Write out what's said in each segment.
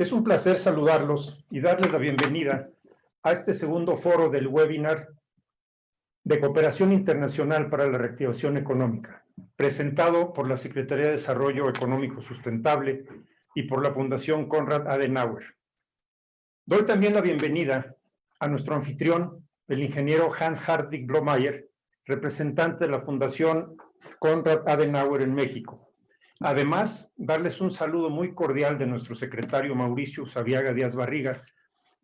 Es un placer saludarlos y darles la bienvenida a este segundo foro del webinar de Cooperación Internacional para la Reactivación Económica, presentado por la Secretaría de Desarrollo Económico Sustentable y por la Fundación Konrad Adenauer. Doy también la bienvenida a nuestro anfitrión, el ingeniero Hans-Hartwig Blomeyer, representante de la Fundación Konrad Adenauer en México. Además, darles un saludo muy cordial de nuestro secretario Mauricio Usabiaga Díaz Barriga,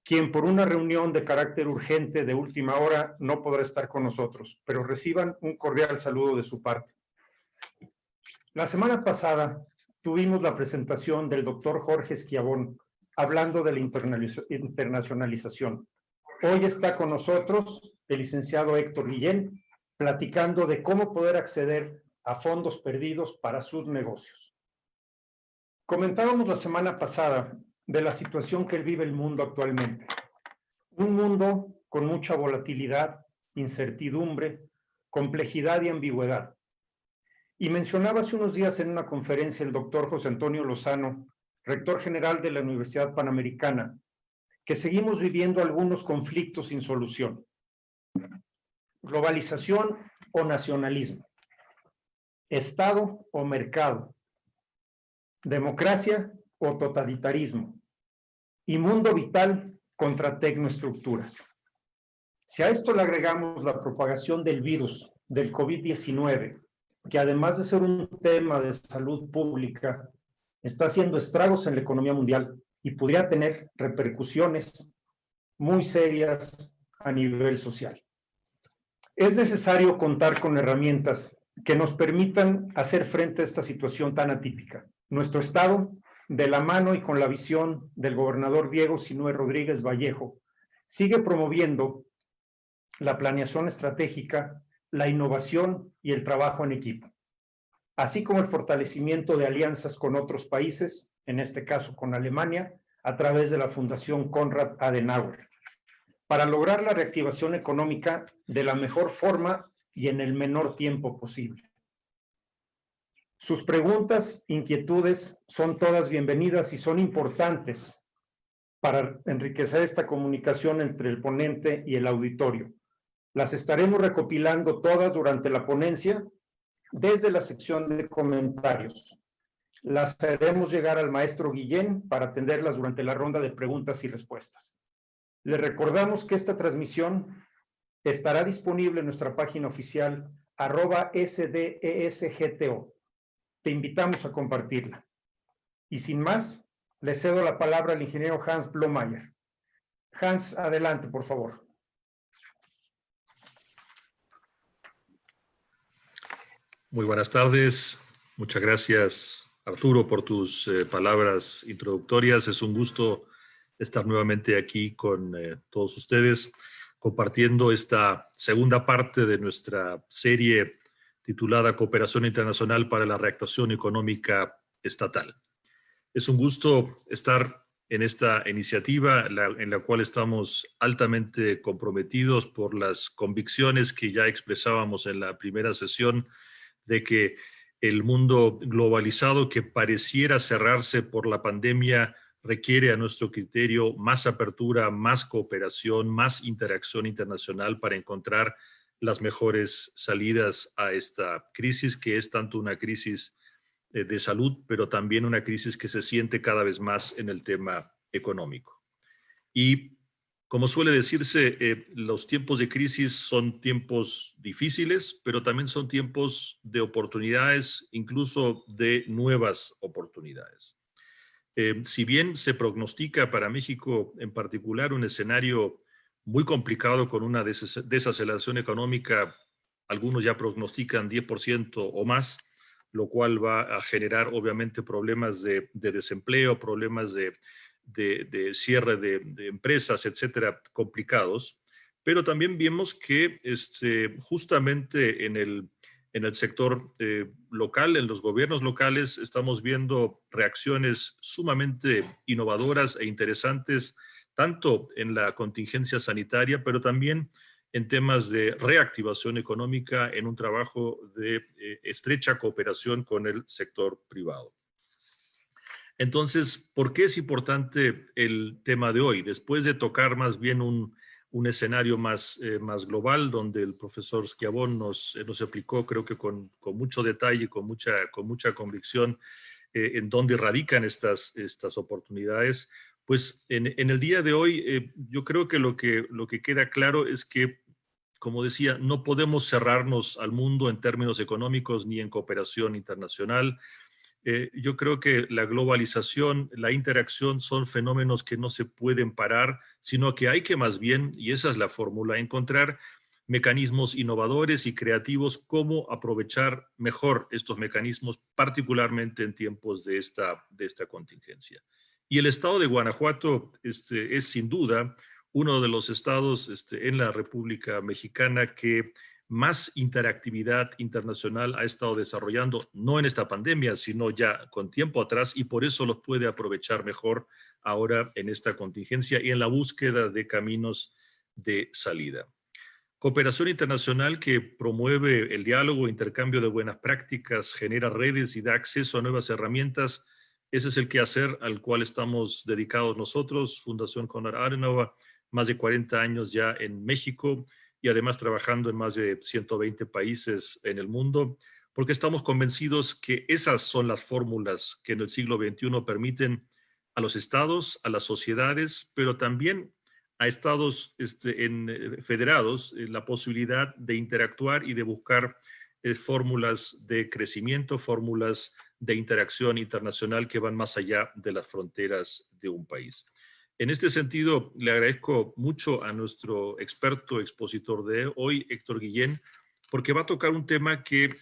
quien por una reunión de carácter urgente de última hora no podrá estar con nosotros, pero reciban un cordial saludo de su parte. La semana pasada tuvimos la presentación del doctor Jorge Schiavone hablando de la internacionalización. Hoy está con nosotros el licenciado Héctor Guillén, platicando de cómo poder acceder a fondos perdidos para sus negocios. Comentábamos la semana pasada de la situación que vive el mundo actualmente. Un mundo con mucha volatilidad, incertidumbre, complejidad y ambigüedad. Y mencionaba hace unos días en una conferencia el doctor José Antonio Lozano, rector general de la Universidad Panamericana, que seguimos viviendo algunos conflictos sin solución. Globalización o nacionalismo. Estado o mercado. Democracia o totalitarismo. Y mundo vital contra tecnoestructuras. Si a esto le agregamos la propagación del virus, del COVID-19, que además de ser un tema de salud pública, está haciendo estragos en la economía mundial y podría tener repercusiones muy serias a nivel social. Es necesario contar con herramientas que nos permitan hacer frente a esta situación tan atípica. Nuestro Estado, de la mano y con la visión del gobernador Diego Sinúe Rodríguez Vallejo, sigue promoviendo la planeación estratégica, la innovación y el trabajo en equipo, así como el fortalecimiento de alianzas con otros países, en este caso con Alemania, a través de la Fundación Konrad Adenauer, para lograr la reactivación económica de la mejor forma y en el menor tiempo posible. Sus preguntas, inquietudes, son todas bienvenidas y son importantes para enriquecer esta comunicación entre el ponente y el auditorio. Las estaremos recopilando todas durante la ponencia desde la sección de comentarios. Las haremos llegar al maestro Guillén para atenderlas durante la ronda de preguntas y respuestas. Les recordamos que esta transmisión estará disponible en nuestra página oficial @sdesgto. Te invitamos a compartirla. Y sin más, le cedo la palabra al ingeniero Hans Blomeyer. Hans, adelante, por favor. Muy buenas tardes. Muchas gracias, Arturo, por tus palabras introductorias. Es un gusto estar nuevamente aquí con todos ustedes, compartiendo esta segunda parte de nuestra serie titulada Cooperación Internacional para la Reactivación Económica Estatal. Es un gusto estar en esta iniciativa en la cual estamos altamente comprometidos por las convicciones que ya expresábamos en la primera sesión de que el mundo globalizado que pareciera cerrarse por la pandemia requiere a nuestro criterio más apertura, más cooperación, más interacción internacional para encontrar las mejores salidas a esta crisis, que es tanto una crisis de salud, pero también una crisis que se siente cada vez más en el tema económico. Y como suele decirse, los tiempos de crisis son tiempos difíciles, pero también son tiempos de oportunidades, incluso de nuevas oportunidades. Si bien se prognostica para México en particular un escenario muy complicado con una desaceleración económica, algunos ya prognostican 10% o más, lo cual va a generar obviamente problemas de desempleo, problemas de cierre de empresas, etcétera, complicados. Pero también vemos que justamente en el sector local, en los gobiernos locales, estamos viendo reacciones sumamente innovadoras e interesantes, tanto en la contingencia sanitaria, pero también en temas de reactivación económica, en un trabajo de estrecha cooperación con el sector privado. Entonces, ¿por qué es importante el tema de hoy? Después de tocar más bien un escenario más global, donde el profesor Schiavone nos explicó, creo que con mucho detalle, con mucha convicción, en dónde radican estas oportunidades, pues en el día de hoy yo creo que lo que queda claro es que, como decía, no podemos cerrarnos al mundo en términos económicos ni en cooperación internacional. Yo creo que la globalización, la interacción son fenómenos que no se pueden parar, sino que hay que más bien, y esa es la fórmula, encontrar mecanismos innovadores y creativos, cómo aprovechar mejor estos mecanismos, particularmente en tiempos de esta contingencia. Y el estado de Guanajuato es sin duda uno de los estados en la República Mexicana que más interactividad internacional ha estado desarrollando, no en esta pandemia, sino ya con tiempo atrás, y por eso los puede aprovechar mejor ahora en esta contingencia y en la búsqueda de caminos de salida. Cooperación internacional que promueve el diálogo, intercambio de buenas prácticas, genera redes y da acceso a nuevas herramientas. Ese es el quehacer al cual estamos dedicados nosotros, Fundación Konrad Adenauer, más de 40 años ya en México y además trabajando en más de 120 países en el mundo, porque estamos convencidos que esas son las fórmulas que en el siglo XXI permiten a los estados, a las sociedades, pero también a estados federados la posibilidad de interactuar y de buscar fórmulas de crecimiento, fórmulas de interacción internacional que van más allá de las fronteras de un país. En este sentido, le agradezco mucho a nuestro experto expositor de hoy, Héctor Guillén, porque va a tocar un tema que,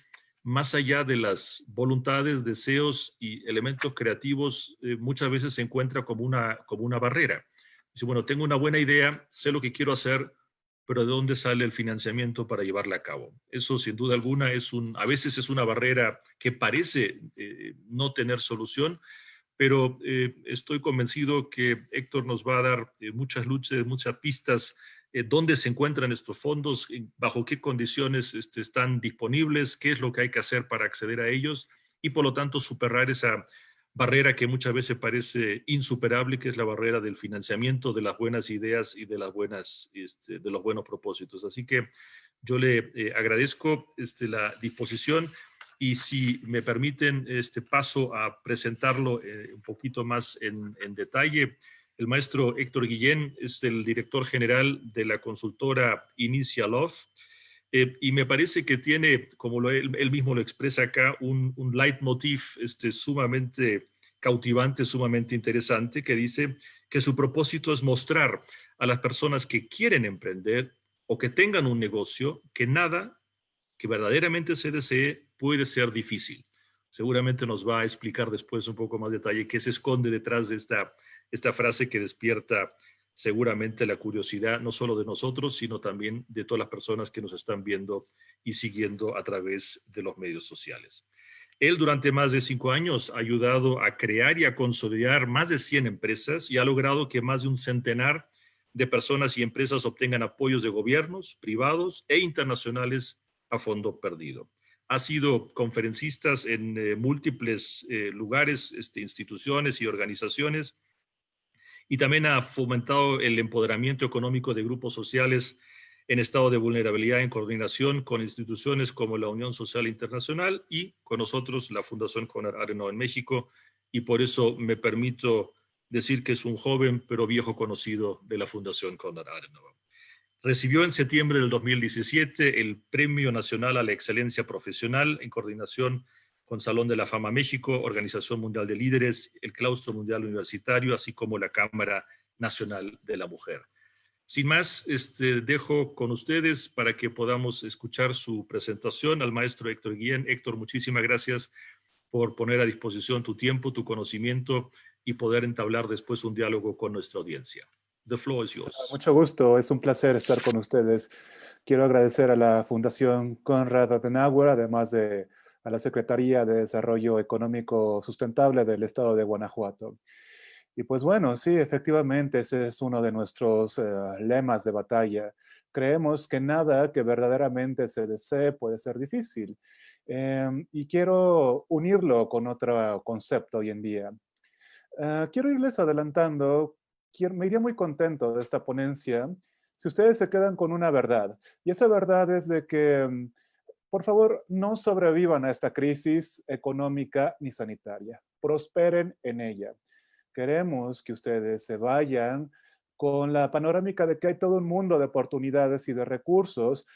más allá de las voluntades, deseos y elementos creativos, muchas veces se encuentra como una barrera. Dice, bueno, tengo una buena idea, sé lo que quiero hacer, pero ¿de dónde sale el financiamiento para llevarla a cabo? Eso, sin duda alguna, a veces es una barrera que parece no tener solución, pero estoy convencido que Héctor nos va a dar muchas luces, muchas pistas, dónde se encuentran estos fondos, bajo qué condiciones están disponibles, qué es lo que hay que hacer para acceder a ellos y, por lo tanto, superar esa barrera que muchas veces parece insuperable, que es la barrera del financiamiento, de las buenas ideas y de los buenos propósitos. Así que yo le agradezco la disposición. Y si me permiten, paso a presentarlo un poquito más en detalle. El maestro Héctor Guillén es el director general de la consultora Initialoft, y me parece que tiene, como él mismo lo expresa acá, un leitmotiv sumamente cautivante, sumamente interesante, que dice que su propósito es mostrar a las personas que quieren emprender o que tengan un negocio que nada que verdaderamente se desee puede ser difícil. Seguramente nos va a explicar después un poco más detalle qué se esconde detrás de esta frase que despierta seguramente la curiosidad no solo de nosotros, sino también de todas las personas que nos están viendo y siguiendo a través de los medios sociales. Él durante más de 5 años ha ayudado a crear y a consolidar más de 100 empresas y ha logrado que más de un centenar de personas y empresas obtengan apoyos de gobiernos, privados e internacionales a fondo perdido. Ha sido conferencista en múltiples lugares, instituciones y organizaciones, y también ha fomentado el empoderamiento económico de grupos sociales en estado de vulnerabilidad en coordinación con instituciones como la Unión Social Internacional y con nosotros la Fundación Konrad Adenauer en México, y por eso me permito decir que es un joven pero viejo conocido de la Fundación Konrad Adenauer. Recibió en septiembre del 2017 el Premio Nacional a la Excelencia Profesional en coordinación con Salón de la Fama México, Organización Mundial de Líderes, el Claustro Mundial Universitario, así como la Cámara Nacional de la Mujer. Sin más, dejo con ustedes para que podamos escuchar su presentación al maestro Héctor Guillén. Héctor, muchísimas gracias por poner a disposición tu tiempo, tu conocimiento y poder entablar después un diálogo con nuestra audiencia. The floor is yours. Mucho gusto, es un placer estar con ustedes. Quiero agradecer a la Fundación Konrad Adenauer, además de a la Secretaría de Desarrollo Económico Sustentable del Estado de Guanajuato. Y pues bueno, sí, efectivamente, ese es uno de nuestros lemas de batalla. Creemos que nada que verdaderamente se desee puede ser difícil. Y quiero unirlo con otro concepto hoy en día. Quiero irles adelantando, me iría muy contento de esta ponencia si ustedes se quedan con una verdad. Y esa verdad es de que, por favor, no sobrevivan a esta crisis económica ni sanitaria. Prosperen en ella. Queremos que ustedes se vayan con la panorámica de que hay todo un mundo de oportunidades y de recursos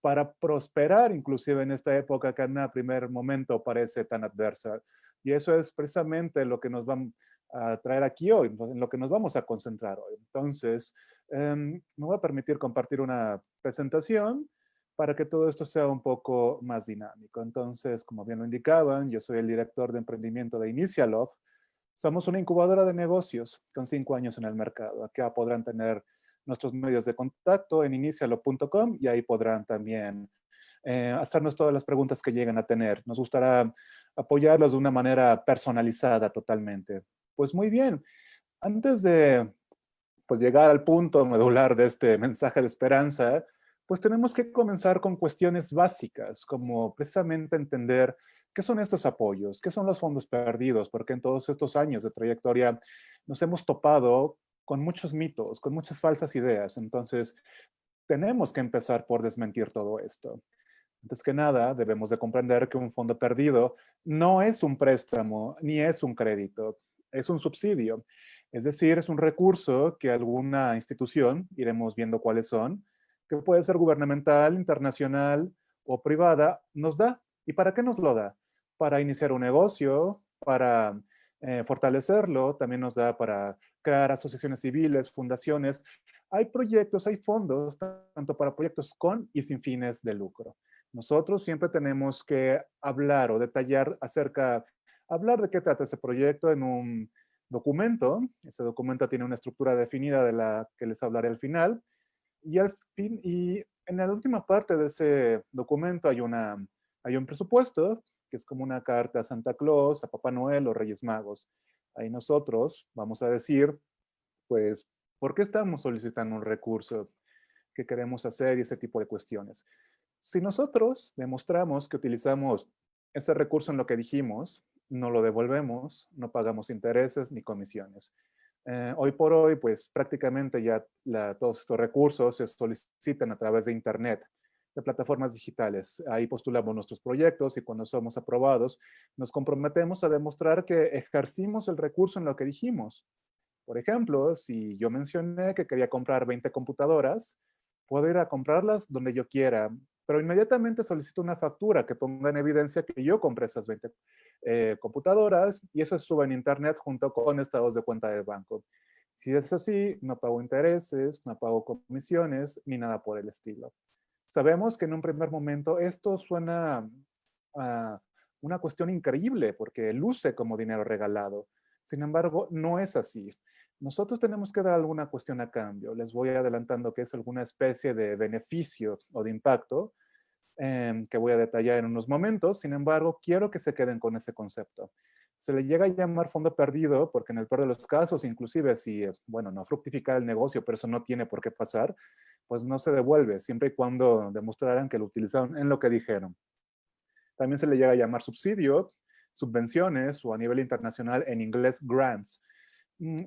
para prosperar, inclusive en esta época que en un primer momento parece tan adversa. Y eso es precisamente lo que nos van a traer aquí hoy, en lo que nos vamos a concentrar hoy. Entonces, me voy a permitir compartir una presentación para que todo esto sea un poco más dinámico. Entonces, como bien lo indicaban, yo soy el director de emprendimiento de Initialove. Somos una incubadora de negocios con 5 años en el mercado. Acá podrán tener nuestros medios de contacto en inicialo.com y ahí podrán también hacernos todas las preguntas que lleguen a tener. Nos gustará apoyarlos de una manera personalizada totalmente. Pues muy bien, antes de pues, llegar al punto medular de este mensaje de esperanza, pues tenemos que comenzar con cuestiones básicas, como precisamente entender qué son estos apoyos, qué son los fondos perdidos, porque en todos estos años de trayectoria nos hemos topado con muchos mitos, con muchas falsas ideas. Entonces, tenemos que empezar por desmentir todo esto. Antes que nada, debemos de comprender que un fondo perdido no es un préstamo ni es un crédito, es un subsidio. Es decir, es un recurso que alguna institución, iremos viendo cuáles son, que puede ser gubernamental, internacional o privada, nos da. ¿Y para qué nos lo da? Para iniciar un negocio, para fortalecerlo, también nos da para crear asociaciones civiles, fundaciones. Hay proyectos, hay fondos, tanto para proyectos con y sin fines de lucro. Nosotros siempre tenemos que hablar o detallar hablar de qué trata ese proyecto en un documento. Ese documento tiene una estructura definida de la que les hablaré al final. Y en la última parte de ese documento hay un presupuesto, que es como una carta a Santa Claus, a Papá Noel o Reyes Magos. Ahí nosotros vamos a decir, pues, ¿por qué estamos solicitando un recurso? ¿Qué queremos hacer? Y ese tipo de cuestiones. Si nosotros demostramos que utilizamos ese recurso en lo que dijimos, no lo devolvemos, no pagamos intereses ni comisiones. Hoy por hoy, pues prácticamente ya todos estos recursos se solicitan a través de Internet, de plataformas digitales. Ahí postulamos nuestros proyectos y cuando somos aprobados, nos comprometemos a demostrar que ejercimos el recurso en lo que dijimos. Por ejemplo, si yo mencioné que quería comprar 20 computadoras, puedo ir a comprarlas donde yo quiera, pero inmediatamente solicito una factura que ponga en evidencia que yo compré esas 20 computadoras y eso se sube en Internet junto con estados de cuenta del banco. Si es así, no pago intereses, no pago comisiones, ni nada por el estilo. Sabemos que en un primer momento esto suena a una cuestión increíble porque luce como dinero regalado. Sin embargo, no es así. Nosotros tenemos que dar alguna cuestión a cambio. Les voy adelantando que es alguna especie de beneficio o de impacto que voy a detallar en unos momentos. Sin embargo, quiero que se queden con ese concepto. Se le llega a llamar fondo perdido porque en el peor de los casos, inclusive si, bueno, no fructificar el negocio, pero eso no tiene por qué pasar, pues no se devuelve, siempre y cuando demostraran que lo utilizaron en lo que dijeron. También se le llega a llamar subsidio, subvenciones o a nivel internacional en inglés grants.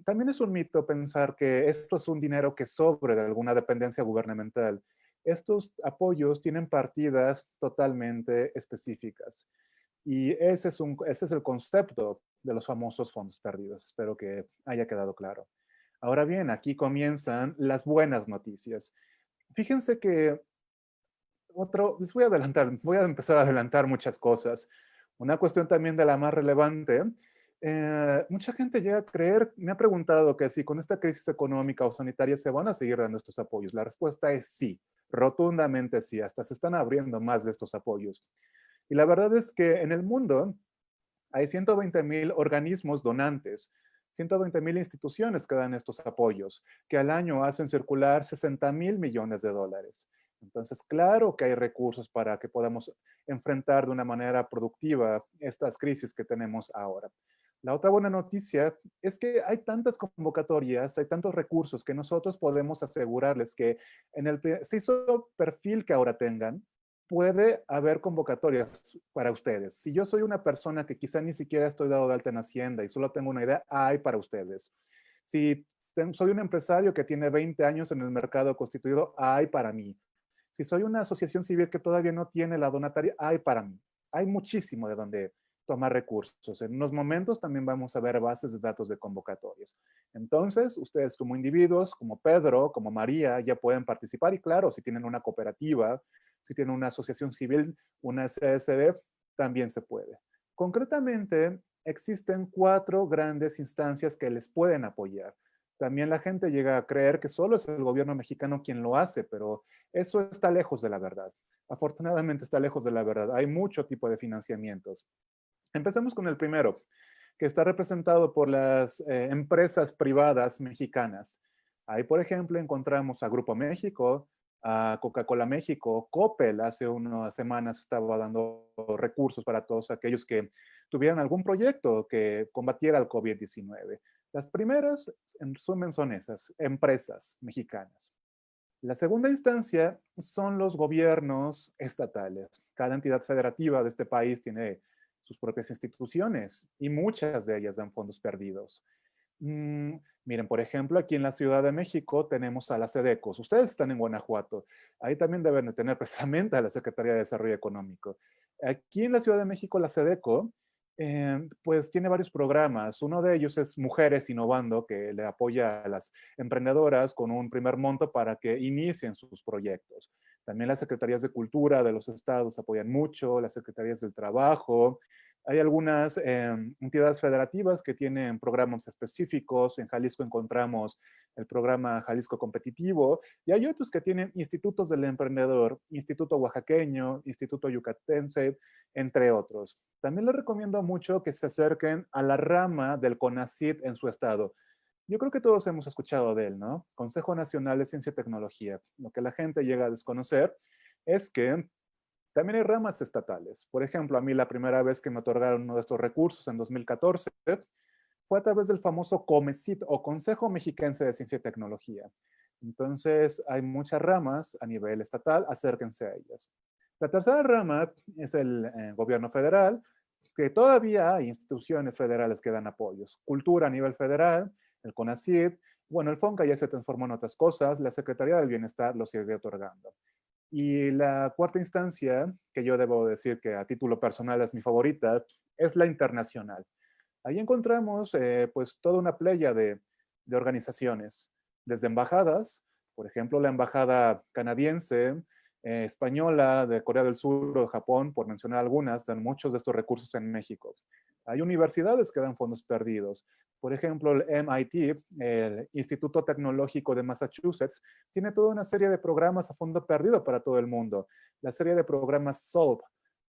También es un mito pensar que esto es un dinero que sobre de alguna dependencia gubernamental. Estos apoyos tienen partidas totalmente específicas. Y ese es el concepto de los famosos fondos perdidos. Espero que haya quedado claro. Ahora bien, aquí comienzan las buenas noticias. Fíjense que les voy a empezar a adelantar muchas cosas. Una cuestión también de la más relevante, mucha gente llega a creer, me ha preguntado que si con esta crisis económica o sanitaria se van a seguir dando estos apoyos. La respuesta es sí, rotundamente sí, hasta se están abriendo más de estos apoyos. Y la verdad es que en el mundo hay 120,000 organismos donantes, 120,000 instituciones que dan estos apoyos, que al año hacen circular 60,000 millones de dólares. Entonces, claro que hay recursos para que podamos enfrentar de una manera productiva estas crisis que tenemos ahora. La otra buena noticia es que hay tantas convocatorias, hay tantos recursos que nosotros podemos asegurarles que en el preciso perfil que ahora tengan, puede haber convocatorias para ustedes. Si yo soy una persona que quizá ni siquiera estoy dado de alta en Hacienda y solo tengo una idea, hay para ustedes. Si soy un empresario que tiene 20 años en el mercado constituido, hay para mí. Si soy una asociación civil que todavía no tiene la donataria, hay para mí. Hay muchísimo de donde tomar recursos. En unos momentos también vamos a ver bases de datos de convocatorias. Entonces, ustedes como individuos, como Pedro, como María, ya pueden participar y claro, si tienen una cooperativa, si tienen una asociación civil, una SSB, también se puede. Concretamente, existen 4 grandes instancias que les pueden apoyar. También la gente llega a creer que solo es el gobierno mexicano quien lo hace, pero eso está lejos de la verdad. Afortunadamente está lejos de la verdad. Hay mucho tipo de financiamientos. Empecemos con el primero, que está representado por las empresas privadas mexicanas. Ahí, por ejemplo, encontramos a Grupo México, a Coca-Cola México, Coppel hace unas semanas estaba dando recursos para todos aquellos que tuvieran algún proyecto que combatiera el COVID-19. Las primeras, en resumen, son esas, empresas mexicanas. La segunda instancia son los gobiernos estatales. Cada entidad federativa de este país tiene sus propias instituciones y muchas de ellas dan fondos perdidos. Miren, por ejemplo, aquí en la Ciudad de México tenemos a la SEDECOS. Ustedes están en Guanajuato. Ahí también deben de tener precisamente a la Secretaría de Desarrollo Económico. Aquí en la Ciudad de México, la SEDECO, pues tiene varios programas. Uno de ellos es Mujeres Innovando, que le apoya a las emprendedoras con un primer monto para que inicien sus proyectos. También las secretarías de Cultura de los estados apoyan mucho, las secretarías del Trabajo. Hay algunas entidades federativas que tienen programas específicos. En Jalisco encontramos el programa Jalisco Competitivo y hay otros que tienen institutos del emprendedor, Instituto Oaxaqueño, Instituto Yucatense, entre otros. También les recomiendo mucho que se acerquen a la rama del CONACYT en su estado. Yo creo que todos hemos escuchado de él, ¿no? Consejo Nacional de Ciencia y Tecnología. Lo que la gente llega a desconocer es que también hay ramas estatales. Por ejemplo, a mí la primera vez que me otorgaron uno de estos recursos en 2014 fue a través del famoso COMECIT o Consejo Mexiquense de Ciencia y Tecnología. Entonces, hay muchas ramas a nivel estatal, acérquense a ellas. La tercera rama es el gobierno federal, que todavía hay instituciones federales que dan apoyos. Cultura a nivel federal, el CONACYT, bueno, el FONCA ya se transformó en otras cosas, la Secretaría del Bienestar lo sigue otorgando. Y la cuarta instancia, que yo debo decir que a título personal es mi favorita, es la internacional. Ahí encontramos pues toda una playa de organizaciones, desde embajadas, por ejemplo, la embajada canadiense, española, de Corea del Sur o de Japón, por mencionar algunas, dan muchos de estos recursos en México. Hay universidades que dan fondos perdidos. Por ejemplo, el MIT, el Instituto Tecnológico de Massachusetts, tiene toda una serie de programas a fondo perdido para todo el mundo. La serie de programas SOLVE,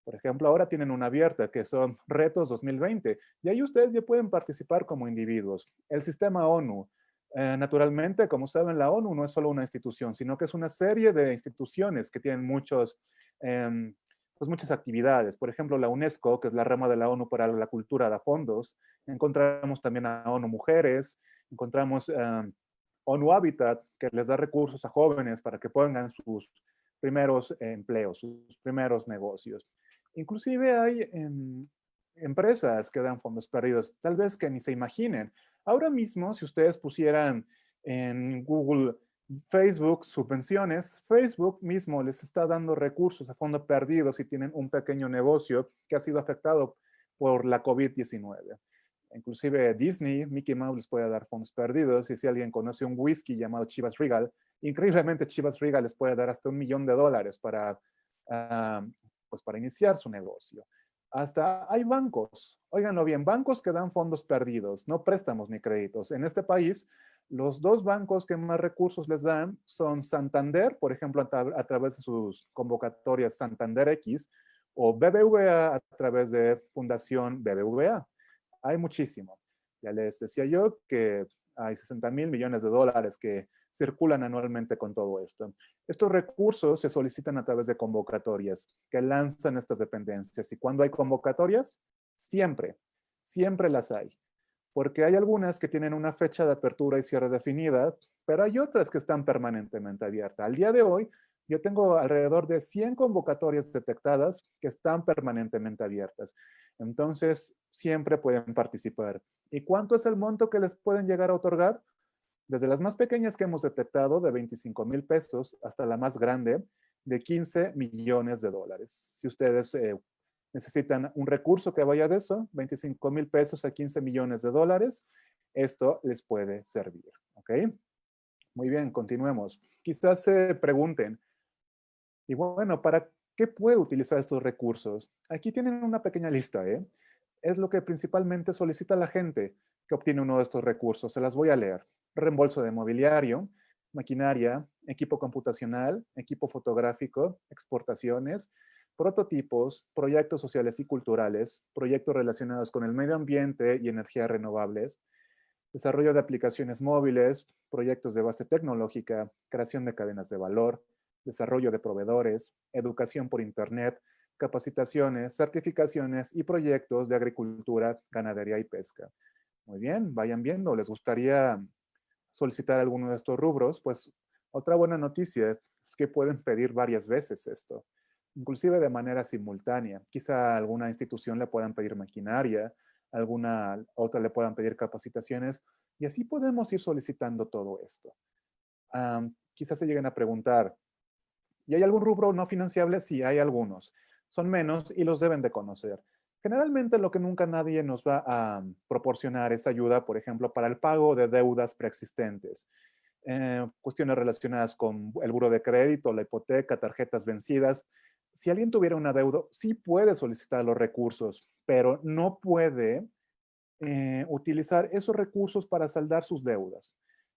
por ejemplo, ahora tienen una abierta que son Retos 2020 y ahí ustedes ya pueden participar como individuos. El sistema ONU, naturalmente, como saben, la ONU no es solo una institución, sino que es una serie de instituciones que tienen pues muchas actividades. Por ejemplo, la UNESCO, que es la rama de la ONU para la cultura, da fondos. Encontramos también a ONU Mujeres, encontramos ONU Habitat, que les da recursos a jóvenes para que pongan sus primeros empleos, sus primeros negocios. Inclusive hay empresas que dan fondos perdidos, tal vez que ni se imaginen. Ahora mismo, si ustedes pusieran en Google Facebook subvenciones, Facebook mismo les está dando recursos a fondo perdido si tienen un pequeño negocio que ha sido afectado por la COVID-19. Inclusive Disney, Mickey Mouse les puede dar fondos perdidos y si alguien conoce un whisky llamado Chivas Regal, increíblemente Chivas Regal les puede dar hasta $1,000,000 pues para iniciar su negocio. Hasta hay bancos, óiganlo bien, bancos que dan fondos perdidos, no préstamos ni créditos. En este país, los 2 bancos que más recursos les dan son Santander, por ejemplo, a través de sus convocatorias Santander X, o BBVA a través de Fundación BBVA. Hay muchísimo. Ya les decía yo que hay $60,000,000,000 que circulan anualmente con todo esto. Estos recursos se solicitan a través de convocatorias que lanzan estas dependencias. Y cuando hay convocatorias, siempre, siempre las hay. Porque hay algunas que tienen una fecha de apertura y cierre definida, pero hay otras que están permanentemente abiertas. Al día de hoy, Yo tengo alrededor de 100 convocatorias detectadas que están permanentemente abiertas. Entonces, siempre pueden participar. ¿Y cuánto es el monto que les pueden llegar a otorgar? Desde las más pequeñas que hemos detectado, de 25,000 pesos, hasta la más grande, de 15 millones de dólares. Si ustedes necesitan un recurso que vaya de eso, 25,000 pesos a 15 millones de dólares, esto les puede servir. ¿Ok? Muy bien, continuemos. Quizás se pregunten, y bueno, ¿para qué puedo utilizar estos recursos? Aquí tienen una pequeña lista, ¿eh? Es lo que principalmente solicita la gente que obtiene uno de estos recursos. Se las voy a leer. Reembolso de mobiliario, maquinaria, equipo computacional, equipo fotográfico, exportaciones, prototipos, proyectos sociales y culturales, proyectos relacionados con el medio ambiente y energías renovables, desarrollo de aplicaciones móviles, proyectos de base tecnológica, creación de cadenas de valor, desarrollo de proveedores, educación por Internet, capacitaciones, certificaciones y proyectos de agricultura, ganadería y pesca. Muy bien, vayan viendo. ¿Les gustaría solicitar alguno de estos rubros? Pues otra buena noticia es que pueden pedir varias veces esto, inclusive de manera simultánea. Quizá alguna institución le puedan pedir maquinaria, alguna otra le puedan pedir capacitaciones, y así podemos ir solicitando todo esto. Quizás se lleguen a preguntar, ¿y hay algún rubro no financiable? Sí, hay algunos. Son menos y los deben de conocer. Generalmente lo que nunca nadie nos va a proporcionar es ayuda, por ejemplo, para el pago de deudas preexistentes. Cuestiones relacionadas con el buro de crédito, la hipoteca, tarjetas vencidas. Si alguien tuviera una deuda, sí puede solicitar los recursos, pero no puede utilizar esos recursos para saldar sus deudas.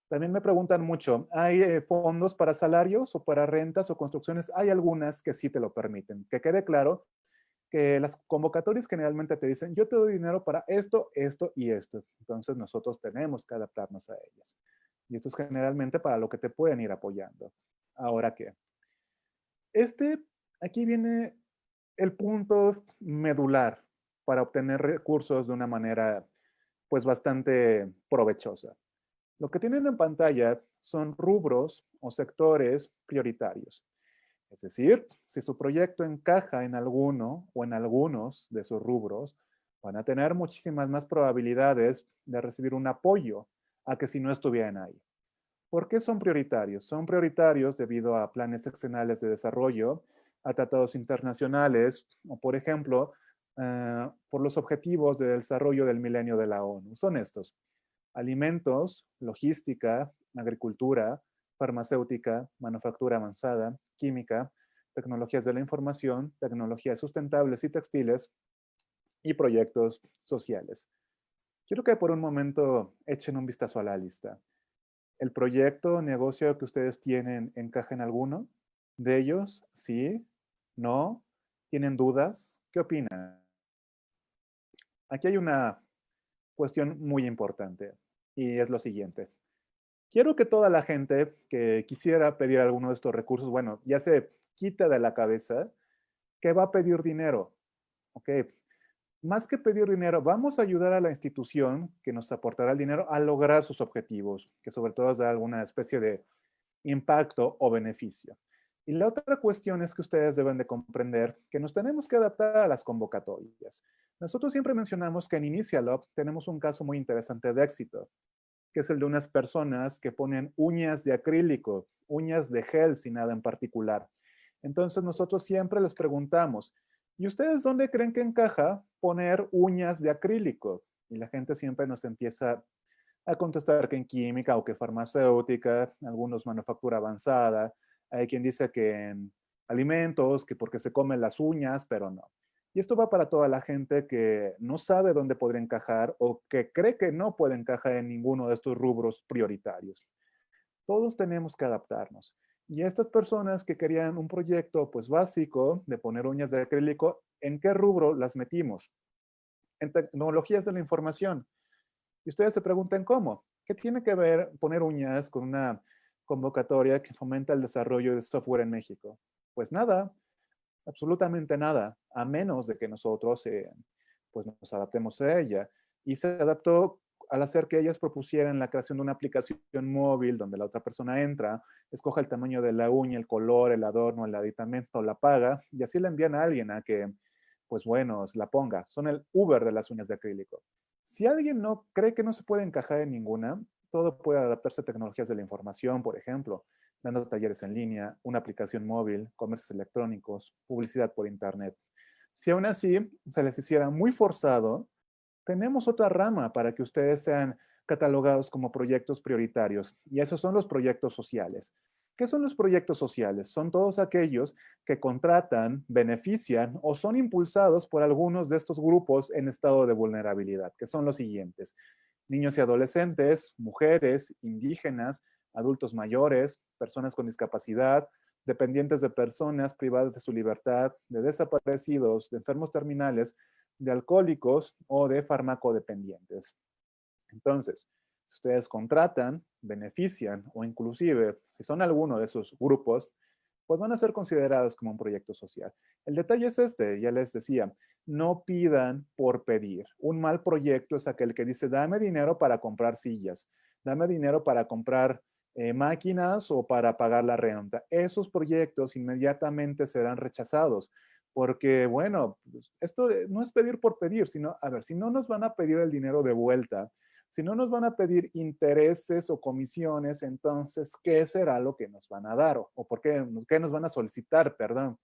También me preguntan mucho, ¿hay fondos para salarios o para rentas o construcciones? Hay algunas que sí te lo permiten. Que quede claro que las convocatorias generalmente te dicen, yo te doy dinero para esto, esto y esto. Entonces nosotros tenemos que adaptarnos a ellas. Y esto es generalmente para lo que te pueden ir apoyando. Ahora qué. Aquí viene el punto medular para obtener recursos de una manera pues bastante provechosa. Lo que tienen en pantalla son rubros o sectores prioritarios. Es decir, si su proyecto encaja en alguno o en algunos de sus rubros, van a tener muchísimas más probabilidades de recibir un apoyo a que si no estuvieran ahí. ¿Por qué son prioritarios? Son prioritarios debido a planes seccionales de desarrollo, a tratados internacionales o, por ejemplo, por los objetivos de desarrollo del milenio de la ONU. Son estos: alimentos, logística, agricultura, farmacéutica, manufactura avanzada, química, tecnologías de la información, tecnologías sustentables y textiles y proyectos sociales. Quiero que por un momento echen un vistazo a la lista. ¿El proyecto o negocio que ustedes tienen encaja en alguno de ellos? ¿Sí? ¿No? ¿Tienen dudas? ¿Qué opinan? Aquí hay una cuestión muy importante y es lo siguiente. Quiero que toda la gente que quisiera pedir alguno de estos recursos, bueno, ya se quita de la cabeza que va a pedir dinero. ¿Ok? Más que pedir dinero, vamos a ayudar a la institución que nos aportará el dinero a lograr sus objetivos, que sobre todo da alguna especie de impacto o beneficio. Y la otra cuestión es que ustedes deben de comprender que nos tenemos que adaptar a las convocatorias. Nosotros siempre mencionamos que en Initialop tenemos un caso muy interesante de éxito, que es el de unas personas que ponen uñas de acrílico, uñas de gel sin nada en particular. Entonces nosotros siempre les preguntamos, ¿y ustedes dónde creen que encaja poner uñas de acrílico? Y la gente siempre nos empieza a contestar que en química o que farmacéutica, algunos manufactura avanzada, hay quien dice que en alimentos, que porque se comen las uñas, pero no. Y esto va para toda la gente que no sabe dónde podría encajar o que cree que no puede encajar en ninguno de estos rubros prioritarios. Todos tenemos que adaptarnos. Y estas personas que querían un proyecto pues básico de poner uñas de acrílico, ¿en qué rubro las metimos? En tecnologías de la información. Y ustedes se preguntan cómo. ¿Qué tiene que ver poner uñas con una convocatoria que fomenta el desarrollo de software en México? Pues nada, absolutamente nada, a menos de que nosotros pues nos adaptemos a ella. Y se adaptó al hacer que ellas propusieran la creación de una aplicación móvil donde la otra persona entra, escoja el tamaño de la uña, el color, el adorno, el aditamento, la paga, y así le envían a alguien a que, pues bueno, se la ponga. Son el Uber de las uñas de acrílico. Si alguien no cree que no se puede encajar en ninguna, todo puede adaptarse a tecnologías de la información, por ejemplo, dando talleres en línea, una aplicación móvil, comercios electrónicos, publicidad por internet. Si aún así se les hiciera muy forzado, tenemos otra rama para que ustedes sean catalogados como proyectos prioritarios, y esos son los proyectos sociales. ¿Qué son los proyectos sociales? Son todos aquellos que contratan, benefician o son impulsados por algunos de estos grupos en estado de vulnerabilidad, que son los siguientes: niños y adolescentes, mujeres, indígenas, adultos mayores, personas con discapacidad, dependientes de personas privadas de su libertad, de desaparecidos, de enfermos terminales, de alcohólicos o de farmacodependientes. Entonces, si ustedes contratan, benefician o inclusive, si son alguno de esos grupos, pues van a ser considerados como un proyecto social. El detalle es este, ya les decía, no pidan por pedir. Un mal proyecto es aquel que dice, dame dinero para comprar sillas, dame dinero para comprar máquinas o para pagar la renta. Esos proyectos inmediatamente serán rechazados porque, bueno, esto no es pedir por pedir, sino, a ver, si no nos van a pedir el dinero de vuelta, si no nos van a pedir intereses o comisiones, entonces, ¿qué será lo que nos van a dar? ¿O por qué nos van a solicitar, perdón?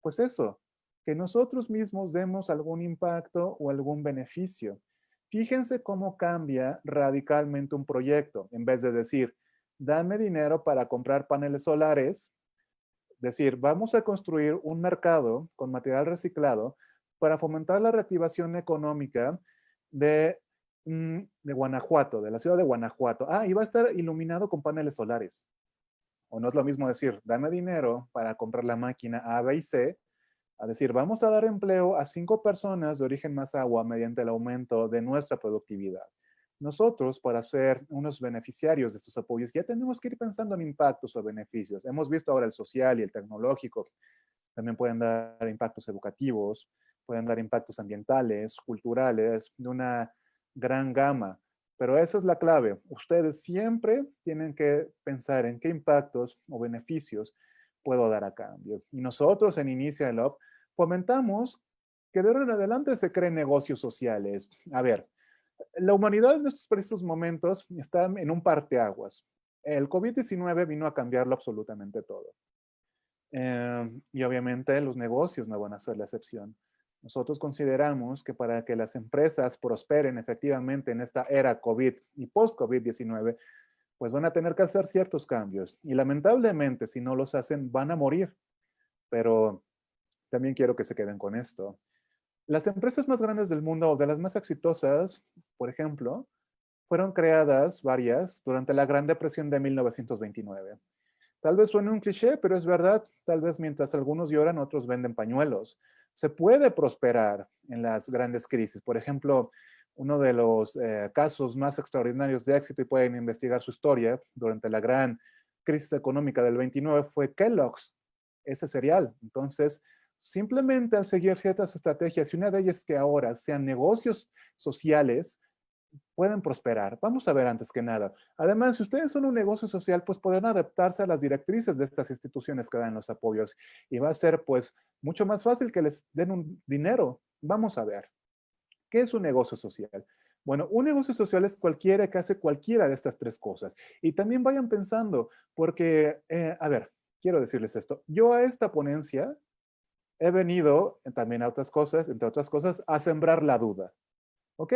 Pues eso, que nosotros mismos demos algún impacto o algún beneficio. Fíjense cómo cambia radicalmente un proyecto. En vez de decir, dame dinero para comprar paneles solares, decir, vamos a construir un mercado con material reciclado para fomentar la reactivación económica de Guanajuato, de la ciudad de Guanajuato. Ah, y va a estar iluminado con paneles solares. O no es lo mismo decir, dame dinero para comprar la máquina A, B y C, a decir, vamos a dar empleo a 5 personas de origen Mazahua mediante el aumento de nuestra productividad. Nosotros, para ser unos beneficiarios de estos apoyos, ya tenemos que ir pensando en impactos o beneficios. Hemos visto ahora el social y el tecnológico. También pueden dar impactos educativos, pueden dar impactos ambientales, culturales, de una gran gama. Pero esa es la clave. Ustedes siempre tienen que pensar en qué impactos o beneficios puedo dar a cambio. Y nosotros en Inicia el Up fomentamos que de ahora en adelante se creen negocios sociales. A ver, la humanidad en estos precisos momentos está en un parteaguas. El COVID-19 vino a cambiarlo absolutamente todo. Y obviamente los negocios no van a ser la excepción. Nosotros consideramos que para que las empresas prosperen efectivamente en esta era COVID y post-COVID-19, pues van a tener que hacer ciertos cambios. Y lamentablemente, si no los hacen, van a morir. Pero también quiero que se queden con esto. Las empresas más grandes del mundo, o de las más exitosas, por ejemplo, fueron creadas varias durante la Gran Depresión de 1929. Tal vez suene un cliché, pero es verdad. Tal vez mientras algunos lloran, otros venden pañuelos. Se puede prosperar en las grandes crisis. Por ejemplo, uno de los casos más extraordinarios de éxito, y pueden investigar su historia, durante la gran crisis económica del 29 fue Kellogg's, ese cereal. Entonces, simplemente al seguir ciertas estrategias, y una de ellas es que ahora sean negocios sociales, pueden prosperar. Vamos a ver antes que nada. Además, si ustedes son un negocio social, pues podrán adaptarse a las directrices de estas instituciones que dan los apoyos y va a ser pues mucho más fácil que les den un dinero. Vamos a ver. ¿Qué es un negocio social? Bueno, un negocio social es cualquiera que hace cualquiera de estas tres cosas. Y también vayan pensando, porque, a ver, quiero decirles esto. Yo a esta ponencia he venido, también a otras cosas, entre otras cosas, a sembrar la duda. Ok,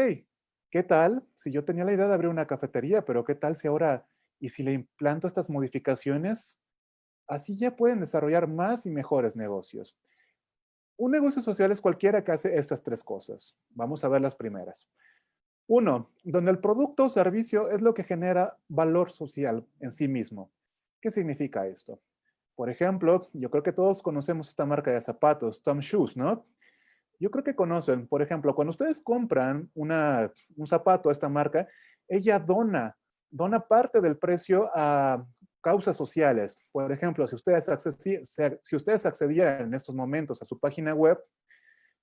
¿qué tal si yo tenía la idea de abrir una cafetería, pero qué tal si ahora, y si le implanto estas modificaciones, así ya pueden desarrollar más y mejores negocios? Un negocio social es cualquiera que hace estas tres cosas. Vamos a ver las primeras. Uno, donde el producto o servicio es lo que genera valor social en sí mismo. ¿Qué significa esto? Por ejemplo, yo creo que todos conocemos esta marca de zapatos, Tom Shoes, ¿no? Yo creo que conocen, por ejemplo, cuando ustedes compran un zapato a esta marca, ella dona parte del precio a causas sociales. Por ejemplo, si ustedes accedieran en estos momentos a su página web,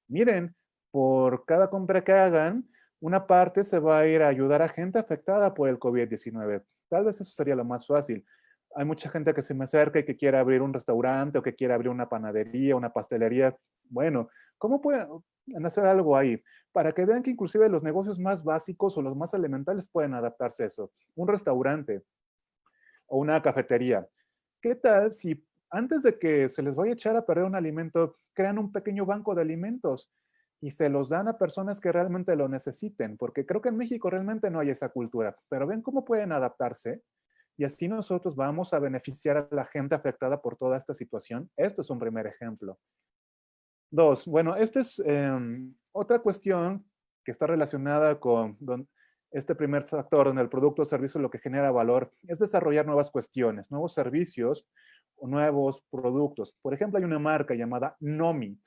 miren, por cada compra que hagan, una parte se va a ir a ayudar a gente afectada por el COVID-19. Tal vez eso sería lo más fácil. Hay mucha gente que se me acerca y que quiere abrir un restaurante o que quiere abrir una panadería, una pastelería. Bueno, ¿cómo pueden hacer algo ahí? Para que vean que inclusive los negocios más básicos o los más elementales pueden adaptarse a eso. Un restaurante o una cafetería. ¿Qué tal si antes de que se les vaya a echar a perder un alimento, crean un pequeño banco de alimentos y se los dan a personas que realmente lo necesiten? Porque creo que en México realmente no hay esa cultura, pero ven cómo pueden adaptarse y así nosotros vamos a beneficiar a la gente afectada por toda esta situación. Esto es un primer ejemplo. Dos, bueno, esta es otra cuestión que está relacionada con este primer factor, donde el producto o servicio lo que genera valor es desarrollar nuevas cuestiones, nuevos servicios o nuevos productos. Por ejemplo, hay una marca llamada Nomi.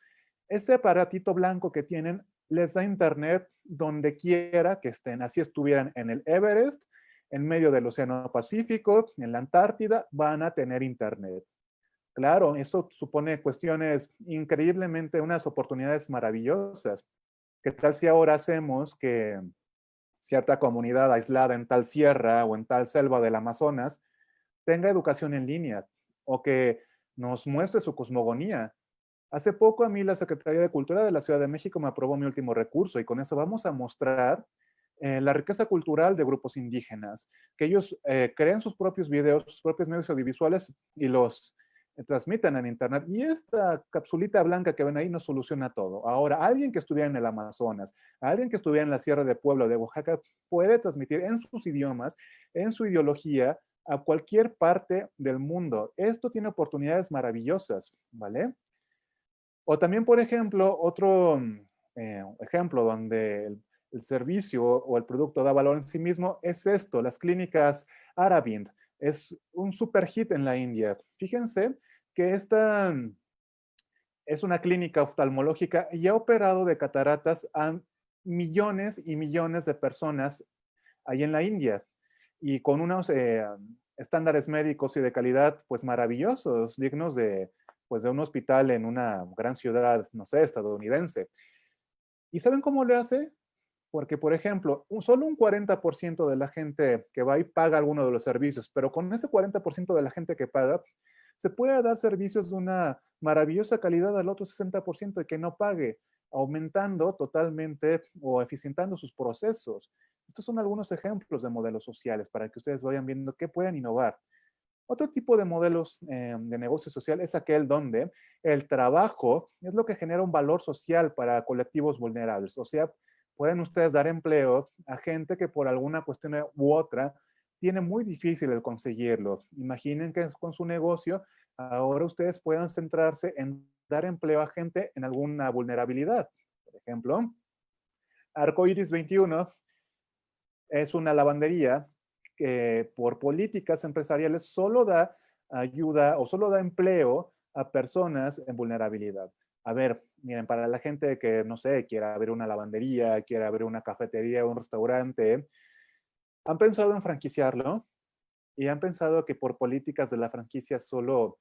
Ese aparatito blanco que tienen les da internet donde quiera que estén. Así estuvieran en el Everest, en medio del Océano Pacífico, en la Antártida, van a tener internet. Claro, eso supone cuestiones increíblemente, unas oportunidades maravillosas. ¿Qué tal si ahora hacemos que cierta comunidad aislada en tal sierra o en tal selva del Amazonas tenga educación en línea o que nos muestre su cosmogonía? Hace poco a mí la Secretaría de Cultura de la Ciudad de México me aprobó mi último recurso y con eso vamos a mostrar la riqueza cultural de grupos indígenas, que ellos creen sus propios videos, sus propios medios audiovisuales y los transmitan en Internet. Y esta capsulita blanca que ven ahí nos soluciona todo. Ahora, alguien que estuviera en el Amazonas, alguien que estuviera en la Sierra de Puebla o de Oaxaca, puede transmitir en sus idiomas, en su ideología, a cualquier parte del mundo. Esto tiene oportunidades maravillosas, ¿vale? O también, por ejemplo, otro ejemplo donde el servicio o el producto da valor en sí mismo es esto, las clínicas Aravind. Es un super hit en la India. Fíjense que esta es una clínica oftalmológica y ha operado de cataratas a millones y millones de personas ahí en la India y con unos estándares médicos y de calidad pues maravillosos, dignos de pues de un hospital en una gran ciudad, no sé, estadounidense. ¿Y saben cómo le hace? Porque, por ejemplo, solo un 40% de la gente que va y paga alguno de los servicios, pero con ese 40% de la gente que paga, se puede dar servicios de una maravillosa calidad al otro 60% de que no pague, aumentando totalmente o eficientando sus procesos. Estos son algunos ejemplos de modelos sociales para que ustedes vayan viendo qué pueden innovar. Otro tipo de modelos de negocio social es aquel donde el trabajo es lo que genera un valor social para colectivos vulnerables. O sea, pueden ustedes dar empleo a gente que por alguna cuestión u otra tiene muy difícil el conseguirlo. Imaginen que con su negocio ahora ustedes puedan centrarse en dar empleo a gente en alguna vulnerabilidad. Por ejemplo, Arcoiris 21 es una lavandería que por políticas empresariales solo da ayuda o solo da empleo a personas en vulnerabilidad. A ver, miren, para la gente que, no sé, quiera abrir una lavandería, quiera abrir una cafetería o un restaurante, han pensado en franquiciarlo y han pensado que por políticas de la franquicia solo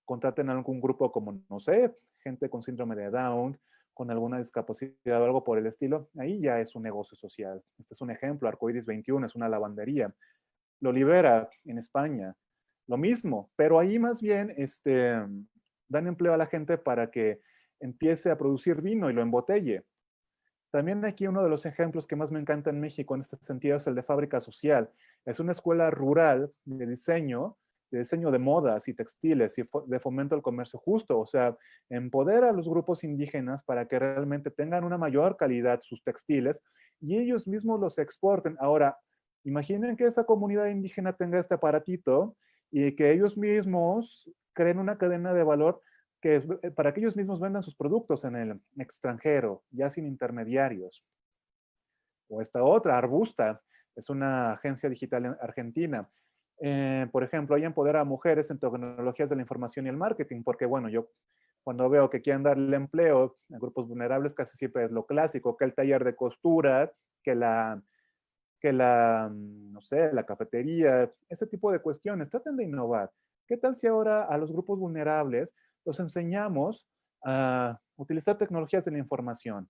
contraten a algún grupo como, no sé, gente con síndrome de Down, con alguna discapacidad o algo por el estilo, ahí ya es un negocio social. Este es un ejemplo, Arcoiris 21 es una lavandería. Lo Libera en España, lo mismo, pero ahí más bien dan empleo a la gente para que empiece a producir vino y lo embotelle. También aquí uno de los ejemplos que más me encanta en México en este sentido es el de Fábrica Social. Es una escuela rural de diseño de modas y textiles y de fomento al comercio justo. O sea, empodera a los grupos indígenas para que realmente tengan una mayor calidad sus textiles y ellos mismos los exporten. Ahora, imaginen que esa comunidad indígena tenga este aparatito y que ellos mismos creen una cadena de valor que es para que ellos mismos vendan sus productos en el extranjero, ya sin intermediarios. O esta otra, Arbusta, es una agencia digital argentina. Por ejemplo, ella empodera a mujeres en tecnologías de la información y el marketing, porque bueno, yo cuando veo que quieren darle empleo a grupos vulnerables, casi siempre es lo clásico, que el taller de costura, no sé, la cafetería, ese tipo de cuestiones. Traten de innovar. ¿Qué tal si ahora a los grupos vulnerables los enseñamos a utilizar tecnologías de la información?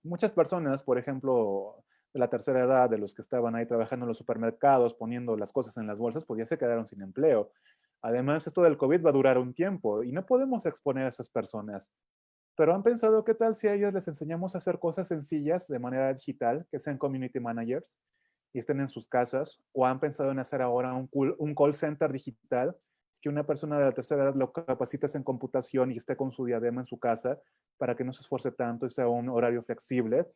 Muchas personas, por ejemplo, de la tercera edad, de los que estaban ahí trabajando en los supermercados, poniendo las cosas en las bolsas, pues ya se quedaron sin empleo. Además, esto del COVID va a durar un tiempo y no podemos exponer a esas personas. Pero han pensado, ¿qué tal si a ellos les enseñamos a hacer cosas sencillas de manera digital, que sean community managers y estén en sus casas? ¿O han pensado en hacer ahora un call center digital, que una persona de la tercera edad lo capacites en computación y esté con su diadema en su casa para que no se esfuerce tanto y sea un horario flexible?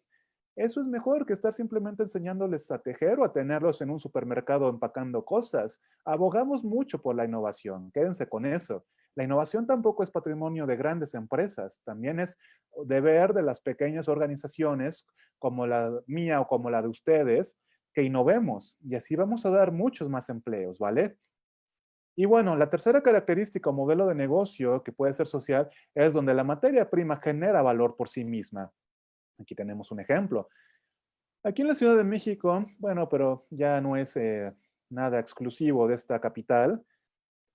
Eso es mejor que estar simplemente enseñándoles a tejer o a tenerlos en un supermercado empacando cosas. Abogamos mucho por la innovación, quédense con eso. La innovación tampoco es patrimonio de grandes empresas, también es deber de las pequeñas organizaciones como la mía o como la de ustedes, que innovemos y así vamos a dar muchos más empleos, ¿vale? Y bueno, la tercera característica o modelo de negocio que puede ser social es donde la materia prima genera valor por sí misma. Aquí tenemos un ejemplo. Aquí en la Ciudad de México, bueno, pero ya no es nada exclusivo de esta capital,